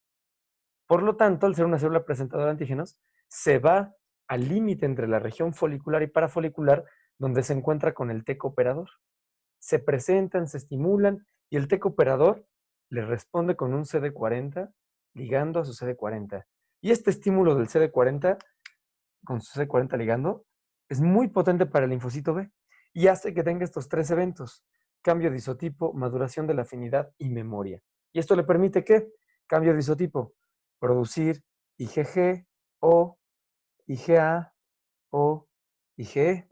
Por lo tanto, al ser una célula presentadora de antígenos, se va al límite entre la región folicular y parafolicular, donde se encuentra con el T cooperador. Se presentan, se estimulan, y el T cooperador le responde con un CD40, ligando a su CD40. Y este estímulo del CD40, con su CD40 ligando, es muy potente para el linfocito B y hace que tenga estos 3 eventos: cambio de isotipo, maduración de la afinidad y memoria. Y esto le permite ¿qué? Cambio de isotipo, producir IgG o IgA o IgE.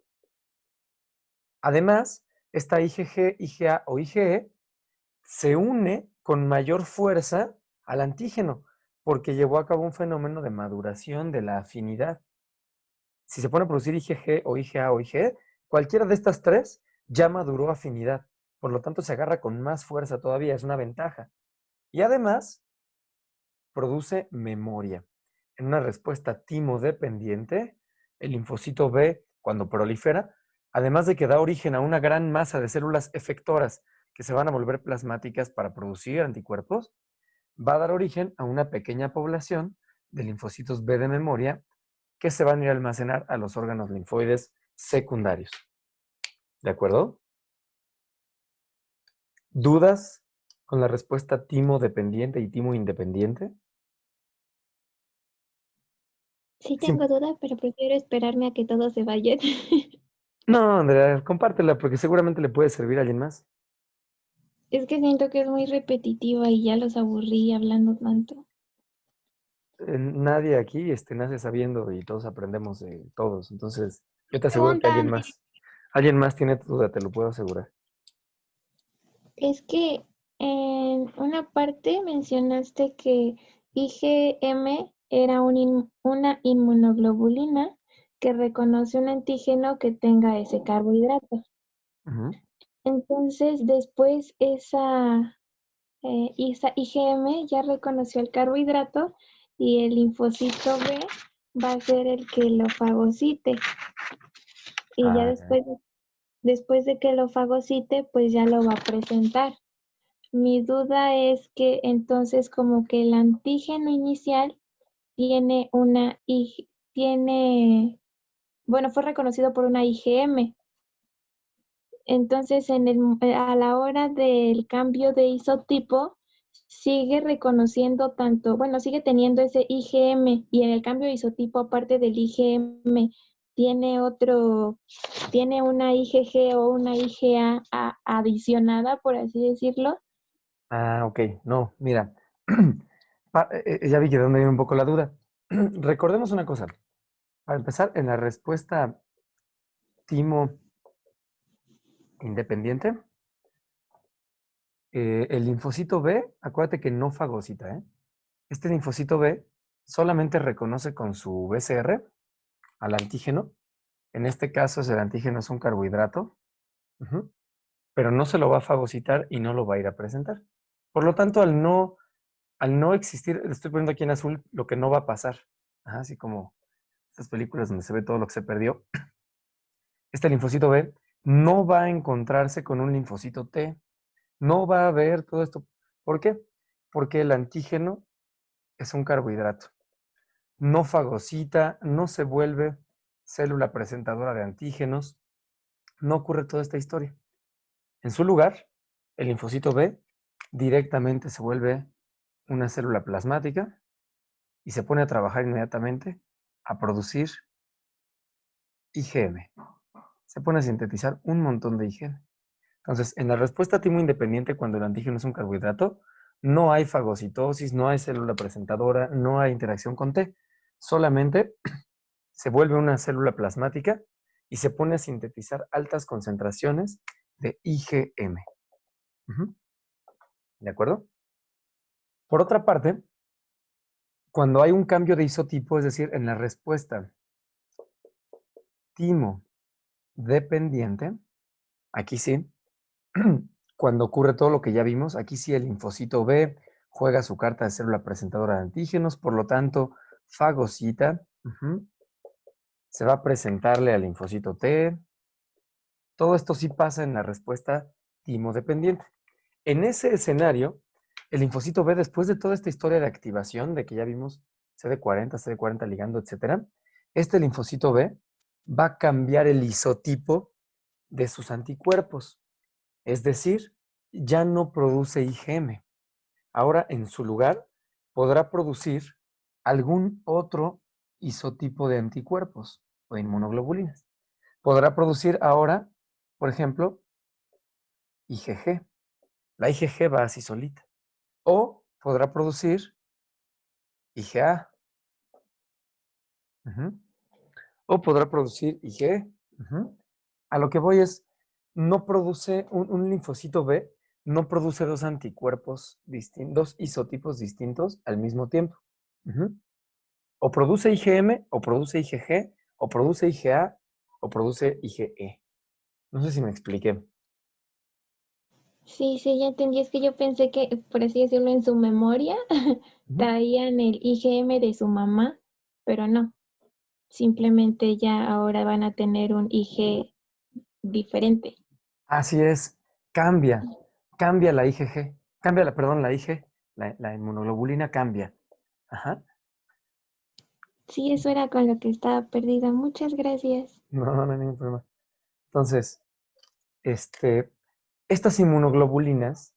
Además, esta IgG, IgA o IgE se une con mayor fuerza al antígeno porque llevó a cabo un fenómeno de maduración de la afinidad. Si se pone a producir IgG o IgA o IgE, cualquiera de estas tres ya maduró afinidad. Por lo tanto, se agarra con más fuerza todavía, es una ventaja. Y además, produce memoria. En una respuesta timo-dependiente, el linfocito B, cuando prolifera, además de que da origen a una gran masa de células efectoras que se van a volver plasmáticas para producir anticuerpos, va a dar origen a una pequeña población de linfocitos B de memoria que se van a ir a almacenar a los órganos linfoides secundarios. ¿De acuerdo? ¿Dudas con la respuesta timo-dependiente y timo-independiente? Sí tengo duda, pero prefiero esperarme a que todos se vayan. No, Andrea, compártela porque seguramente le puede servir a alguien más. Es que siento que es muy repetitiva y ya los aburrí hablando tanto. Nadie aquí nace sabiendo y todos aprendemos de todos. Entonces, yo te aseguro que Pregunta, alguien más tiene tu duda, te lo puedo asegurar. Es que en una parte mencionaste que IgM era una inmunoglobulina que reconoce un antígeno que tenga ese carbohidrato. Ujú. Entonces, después esa IgM ya reconoció el carbohidrato y el linfocito B va a ser el que lo fagocite. Y ya Ah, después de que lo fagocite, pues ya lo va a presentar. Mi duda es que entonces como que el antígeno inicial tiene fue reconocido por una IgM. Entonces a la hora del cambio de isotipo sigue reconociendo sigue teniendo ese IgM y en el cambio de isotipo aparte del IgM tiene una IgG o una IgA adicionada, por así decirlo. ok. No, mira. Ya vi que de dónde viene un poco la duda. Recordemos una cosa. Para empezar, en la respuesta timo independiente, el linfocito B, acuérdate que no fagocita, ¿eh? Este linfocito B solamente reconoce con su BCR al antígeno. En este caso, el antígeno es un carbohidrato, pero no se lo va a fagocitar y no lo va a ir a presentar. Por lo tanto, al no existir, le estoy poniendo aquí en azul lo que no va a pasar. Así como estas películas donde se ve todo lo que se perdió. Este linfocito B no va a encontrarse con un linfocito T. No va a haber todo esto. ¿Por qué? Porque el antígeno es un carbohidrato. No fagocita, no se vuelve célula presentadora de antígenos. No ocurre toda esta historia. En su lugar, el linfocito B directamente se vuelve una célula plasmática y se pone a trabajar inmediatamente a producir IgM. Se pone a sintetizar un montón de IgM. Entonces, en la respuesta timo independiente, cuando el antígeno es un carbohidrato, no hay fagocitosis, no hay célula presentadora, no hay interacción con T. Solamente se vuelve una célula plasmática y se pone a sintetizar altas concentraciones de IgM. ¿De acuerdo? Por otra parte, cuando hay un cambio de isotipo, es decir, en la respuesta timo dependiente, aquí sí, cuando ocurre todo lo que ya vimos, aquí sí el linfocito B juega su carta de célula presentadora de antígenos, por lo tanto, fagocita, se va a presentarle al linfocito T. Todo esto sí pasa en la respuesta timo-dependiente. En ese escenario, el linfocito B, después de toda esta historia de activación, de que ya vimos CD40 ligando, etc., este linfocito B va a cambiar el isotipo de sus anticuerpos. Es decir, ya no produce IgM. Ahora, en su lugar, podrá producir algún otro isotipo de anticuerpos o de inmunoglobulinas. Podrá producir ahora, por ejemplo, IgG. La IgG va así solita. O podrá producir IgA. Ujú. O podrá producir IgE. Ujú. A lo que voy es, no produce un linfocito B, no produce dos anticuerpos distintos, dos isotipos distintos al mismo tiempo. Ujú. O produce IgM, o produce IgG, o produce IgA, o produce IgE. No sé si me expliqué. Sí, sí, ya entendí. Es que yo pensé que, por así decirlo, en su memoria Ujú. traían el IgM de su mamá, pero no. Simplemente ya ahora van a tener un IG diferente. Así es, cambia la IgG, cambia la IG, la inmunoglobulina cambia. Ajá. Sí, eso era con lo que estaba perdida. Muchas gracias. No hay ningún problema. Entonces, estas inmunoglobulinas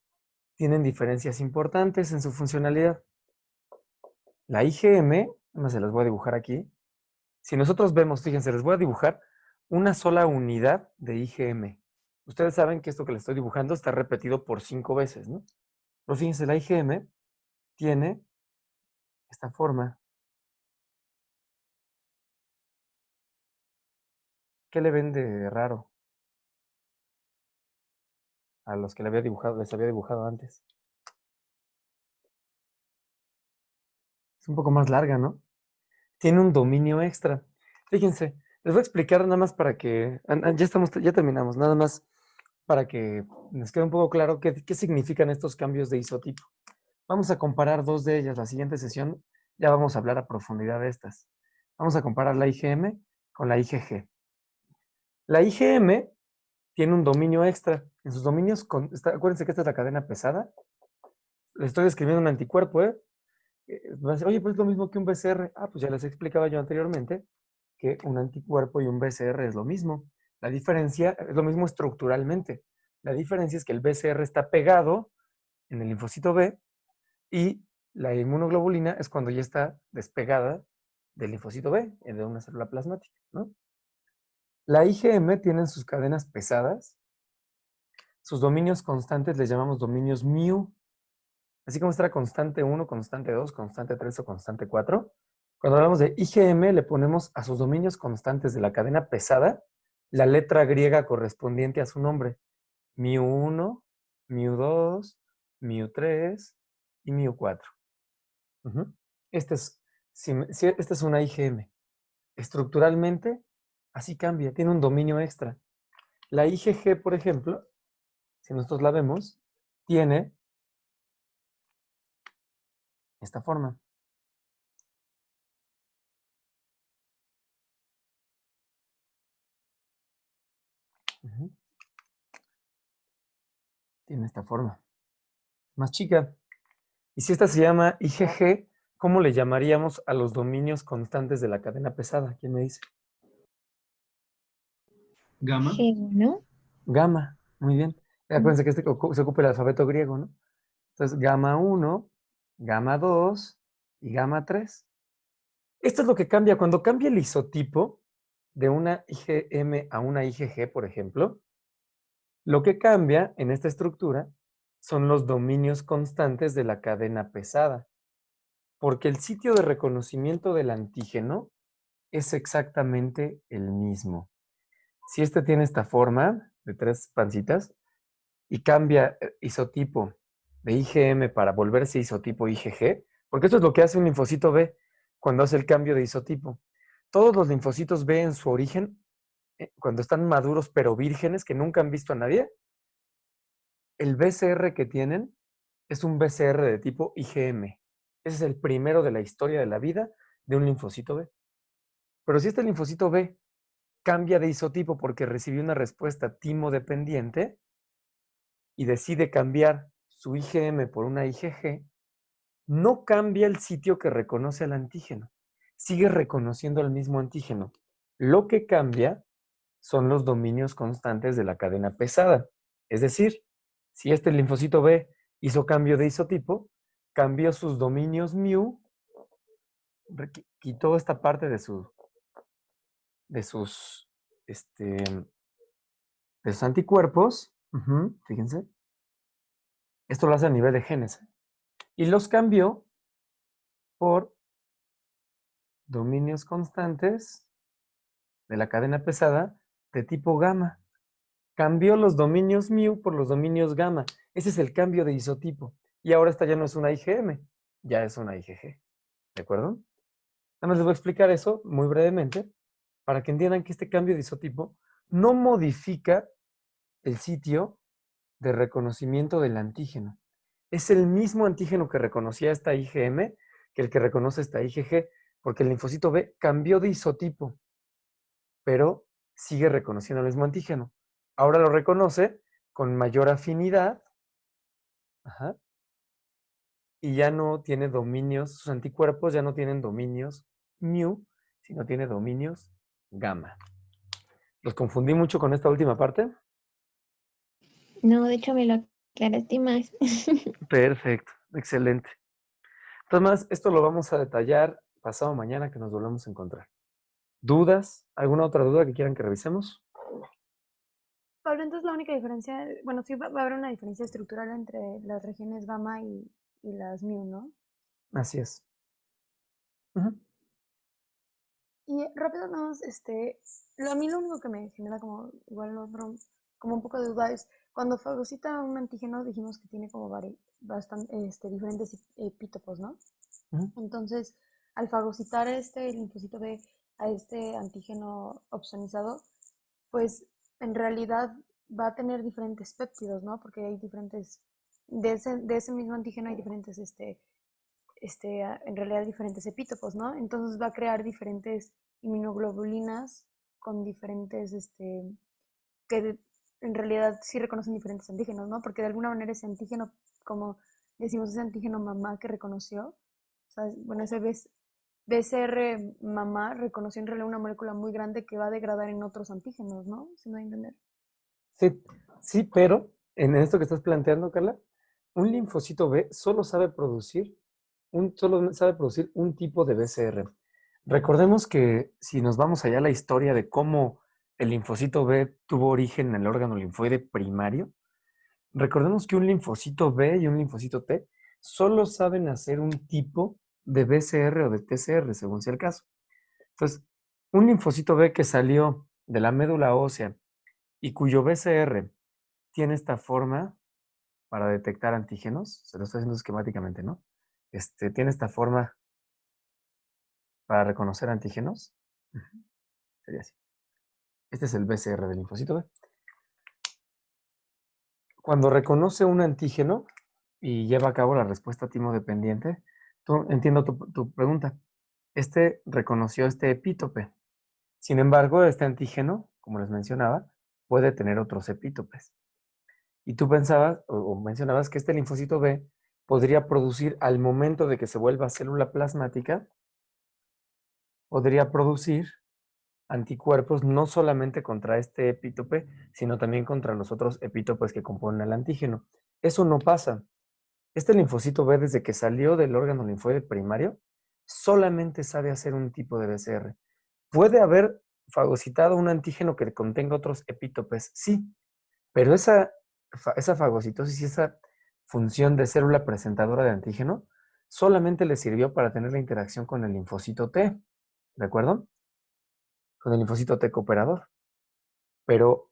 tienen diferencias importantes en su funcionalidad. La IgM, además se las voy a dibujar aquí. Si nosotros vemos, fíjense, les voy a dibujar una sola unidad de IgM. Ustedes saben que esto que les estoy dibujando está repetido por 5 veces, ¿no? Pero fíjense, la IgM tiene esta forma. ¿Qué le ven de raro a los que les había dibujado antes? Es un poco más larga, ¿no? Tiene un dominio extra. Fíjense, les voy a explicar nada más para que, ya terminamos, nada más para que nos quede un poco claro qué significan estos cambios de isotipo. Vamos a comparar dos de ellas. La siguiente sesión ya vamos a hablar a profundidad de estas. Vamos a comparar la IgM con la IgG. La IgM tiene un dominio extra. En sus dominios, acuérdense que esta es la cadena pesada. Le estoy describiendo un anticuerpo, ¿eh? Oye, pues es lo mismo que un BCR. Ah, pues ya les explicaba yo anteriormente que un anticuerpo y un BCR es lo mismo. La diferencia es lo mismo estructuralmente. La diferencia es que el BCR está pegado en el linfocito B y la inmunoglobulina es cuando ya está despegada del linfocito B, de una célula plasmática, ¿no? La IgM tiene sus cadenas pesadas, sus dominios constantes les llamamos dominios mu, así como está constante 1, constante 2, constante 3 o constante 4. Cuando hablamos de IgM le ponemos a sus dominios constantes de la cadena pesada la letra griega correspondiente a su nombre. mu1, mu2, mu3 y mu4. Uh-huh. Esta es una IgM. Estructuralmente, así cambia, tiene un dominio extra. La IgG, por ejemplo, si nosotros la vemos, tiene esta forma. Uh-huh. Tiene esta forma. Más chica. Y si esta se llama IgG, ¿cómo le llamaríamos a los dominios constantes de la cadena pesada? ¿Quién me dice? Gamma. G1. Gamma. Muy bien. Acuérdense que se ocupa el alfabeto griego, ¿no? Entonces, gamma 1, gamma 2 y gamma 3. Esto es lo que cambia. Cuando cambia el isotipo de una IgM a una IgG, por ejemplo, lo que cambia en esta estructura son los dominios constantes de la cadena pesada, porque el sitio de reconocimiento del antígeno es exactamente el mismo. Si este tiene esta forma de 3 pancitas y cambia isotipo de IgM para volverse isotipo IgG, porque esto es lo que hace un linfocito B cuando hace el cambio de isotipo. Todos los linfocitos B en su origen, cuando están maduros pero vírgenes, que nunca han visto a nadie, el BCR que tienen es un BCR de tipo IgM. Ese es el primero de la historia de la vida de un linfocito B. Pero si este linfocito B cambia de isotipo porque recibió una respuesta timo-dependiente y decide cambiar su IgM por una IgG, no cambia el sitio que reconoce al antígeno. Sigue reconociendo el mismo antígeno. Lo que cambia son los dominios constantes de la cadena pesada. Es decir, si este linfocito B hizo cambio de isotipo, cambió sus dominios mu quitó esta parte de de sus, este, de sus anticuerpos. Fíjense. Esto lo hace a nivel de genes. Y los cambió por dominios constantes de la cadena pesada de tipo gamma. Cambió los dominios mu por los dominios gamma. Ese es el cambio de isotipo. Y ahora esta ya no es una IgM, ya es una IgG. ¿De acuerdo? Nada más les voy a explicar eso muy brevemente para que entiendan que este cambio de isotipo no modifica el sitio de reconocimiento del antígeno. Es el mismo antígeno que reconocía esta IgM que el que reconoce esta IgG, porque el linfocito B cambió de isotipo, pero sigue reconociendo el mismo antígeno. Ahora lo reconoce con mayor afinidad, y ya no tiene dominios, sus anticuerpos ya no tienen dominios mu, sino tiene dominios gamma. ¿Los confundí mucho con esta última parte? No, de hecho me lo aclaraste más. Perfecto, excelente. Entonces, esto lo vamos a detallar pasado mañana que nos volvemos a encontrar. ¿Dudas? ¿Alguna otra duda que quieran que revisemos? Pablo, entonces la única diferencia, bueno, sí va a haber una diferencia estructural entre las regiones gamma y las mu, ¿no? Así es. Y rápido nada más, a mí lo único que me genera como, igual como un poco de duda es, cuando fagocita un antígeno dijimos que tiene como bastante, diferentes epítopos, ¿no? Entonces, al fagocitar este linfocito B a este antígeno opsonizado, pues en realidad va a tener diferentes péptidos, ¿no? Porque hay diferentes, de ese mismo antígeno hay diferentes, en realidad diferentes epítopos, ¿no? Entonces va a crear diferentes inmunoglobulinas con diferentes, que en realidad sí reconocen diferentes antígenos, ¿no? Porque de alguna manera ese antígeno, como decimos, ese antígeno mamá que reconoció, o sea, bueno, ese BCR mamá reconoció en realidad una molécula muy grande que va a degradar en otros antígenos, ¿no? Si me voy a entender. Sí, sí, pero en esto que estás planteando, Carla, un linfocito B solo sabe producir un tipo de BCR. Recordemos que si nos vamos allá a la historia de cómo el linfocito B tuvo origen en el órgano linfoide primario, recordemos que un linfocito B y un linfocito T solo saben hacer un tipo de BCR o de TCR, según sea el caso. Entonces, un linfocito B que salió de la médula ósea y cuyo BCR tiene esta forma para detectar antígenos, se lo estoy haciendo esquemáticamente, ¿no? Tiene esta forma para reconocer antígenos. Sería así. Este es el BCR del linfocito B. Cuando reconoce un antígeno y lleva a cabo la respuesta timo-dependiente, entiendo tu pregunta. Reconoció este epítope. Sin embargo, este antígeno, como les mencionaba, puede tener otros epítopes. Y tú pensabas o mencionabas que este linfocito B podría producir, al momento de que se vuelva célula plasmática, podría producir anticuerpos no solamente contra este epítope, sino también contra los otros epítopes que componen el antígeno. Eso no pasa. Este linfocito B, desde que salió del órgano linfoide primario, solamente sabe hacer un tipo de BCR. ¿Puede haber fagocitado un antígeno que contenga otros epítopes? Sí, pero esa fagocitosis y esa función de célula presentadora de antígeno solamente le sirvió para tener la interacción con el linfocito T, ¿de acuerdo? Con el linfocito T cooperador. Pero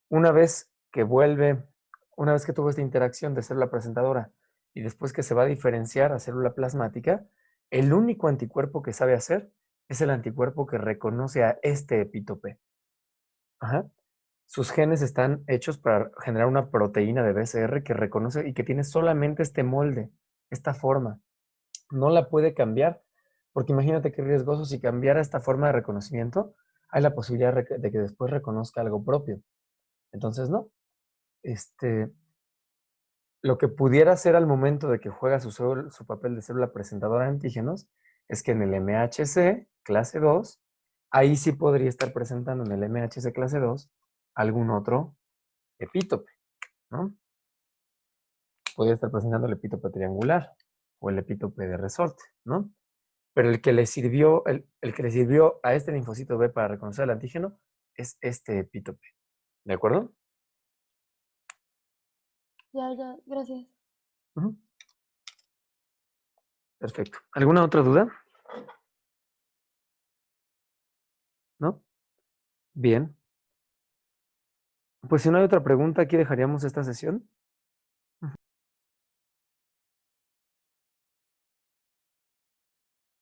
una vez que tuvo esta interacción de célula presentadora y después que se va a diferenciar a célula plasmática, el único anticuerpo que sabe hacer es el anticuerpo que reconoce a este epítope. Sus genes están hechos para generar una proteína de BCR que reconoce y que tiene solamente este molde, esta forma. No la puede cambiar, porque imagínate qué riesgoso si cambiara esta forma de reconocimiento, hay la posibilidad de que después reconozca algo propio. Entonces, no. Lo que pudiera hacer al momento de que juega su papel de célula presentadora de antígenos es que en el MHC clase 2, ahí sí podría estar presentando en el MHC clase 2 algún otro epítope, ¿no? Podría estar presentando el epítope triangular o el epítope de resorte, ¿no? pero el que le sirvió, el que le sirvió a este linfocito B para reconocer el antígeno es este epítope. ¿De acuerdo? Ya, gracias. Ujú. Perfecto. ¿Alguna otra duda? ¿No? Bien. Pues si no hay otra pregunta, aquí dejaríamos esta sesión.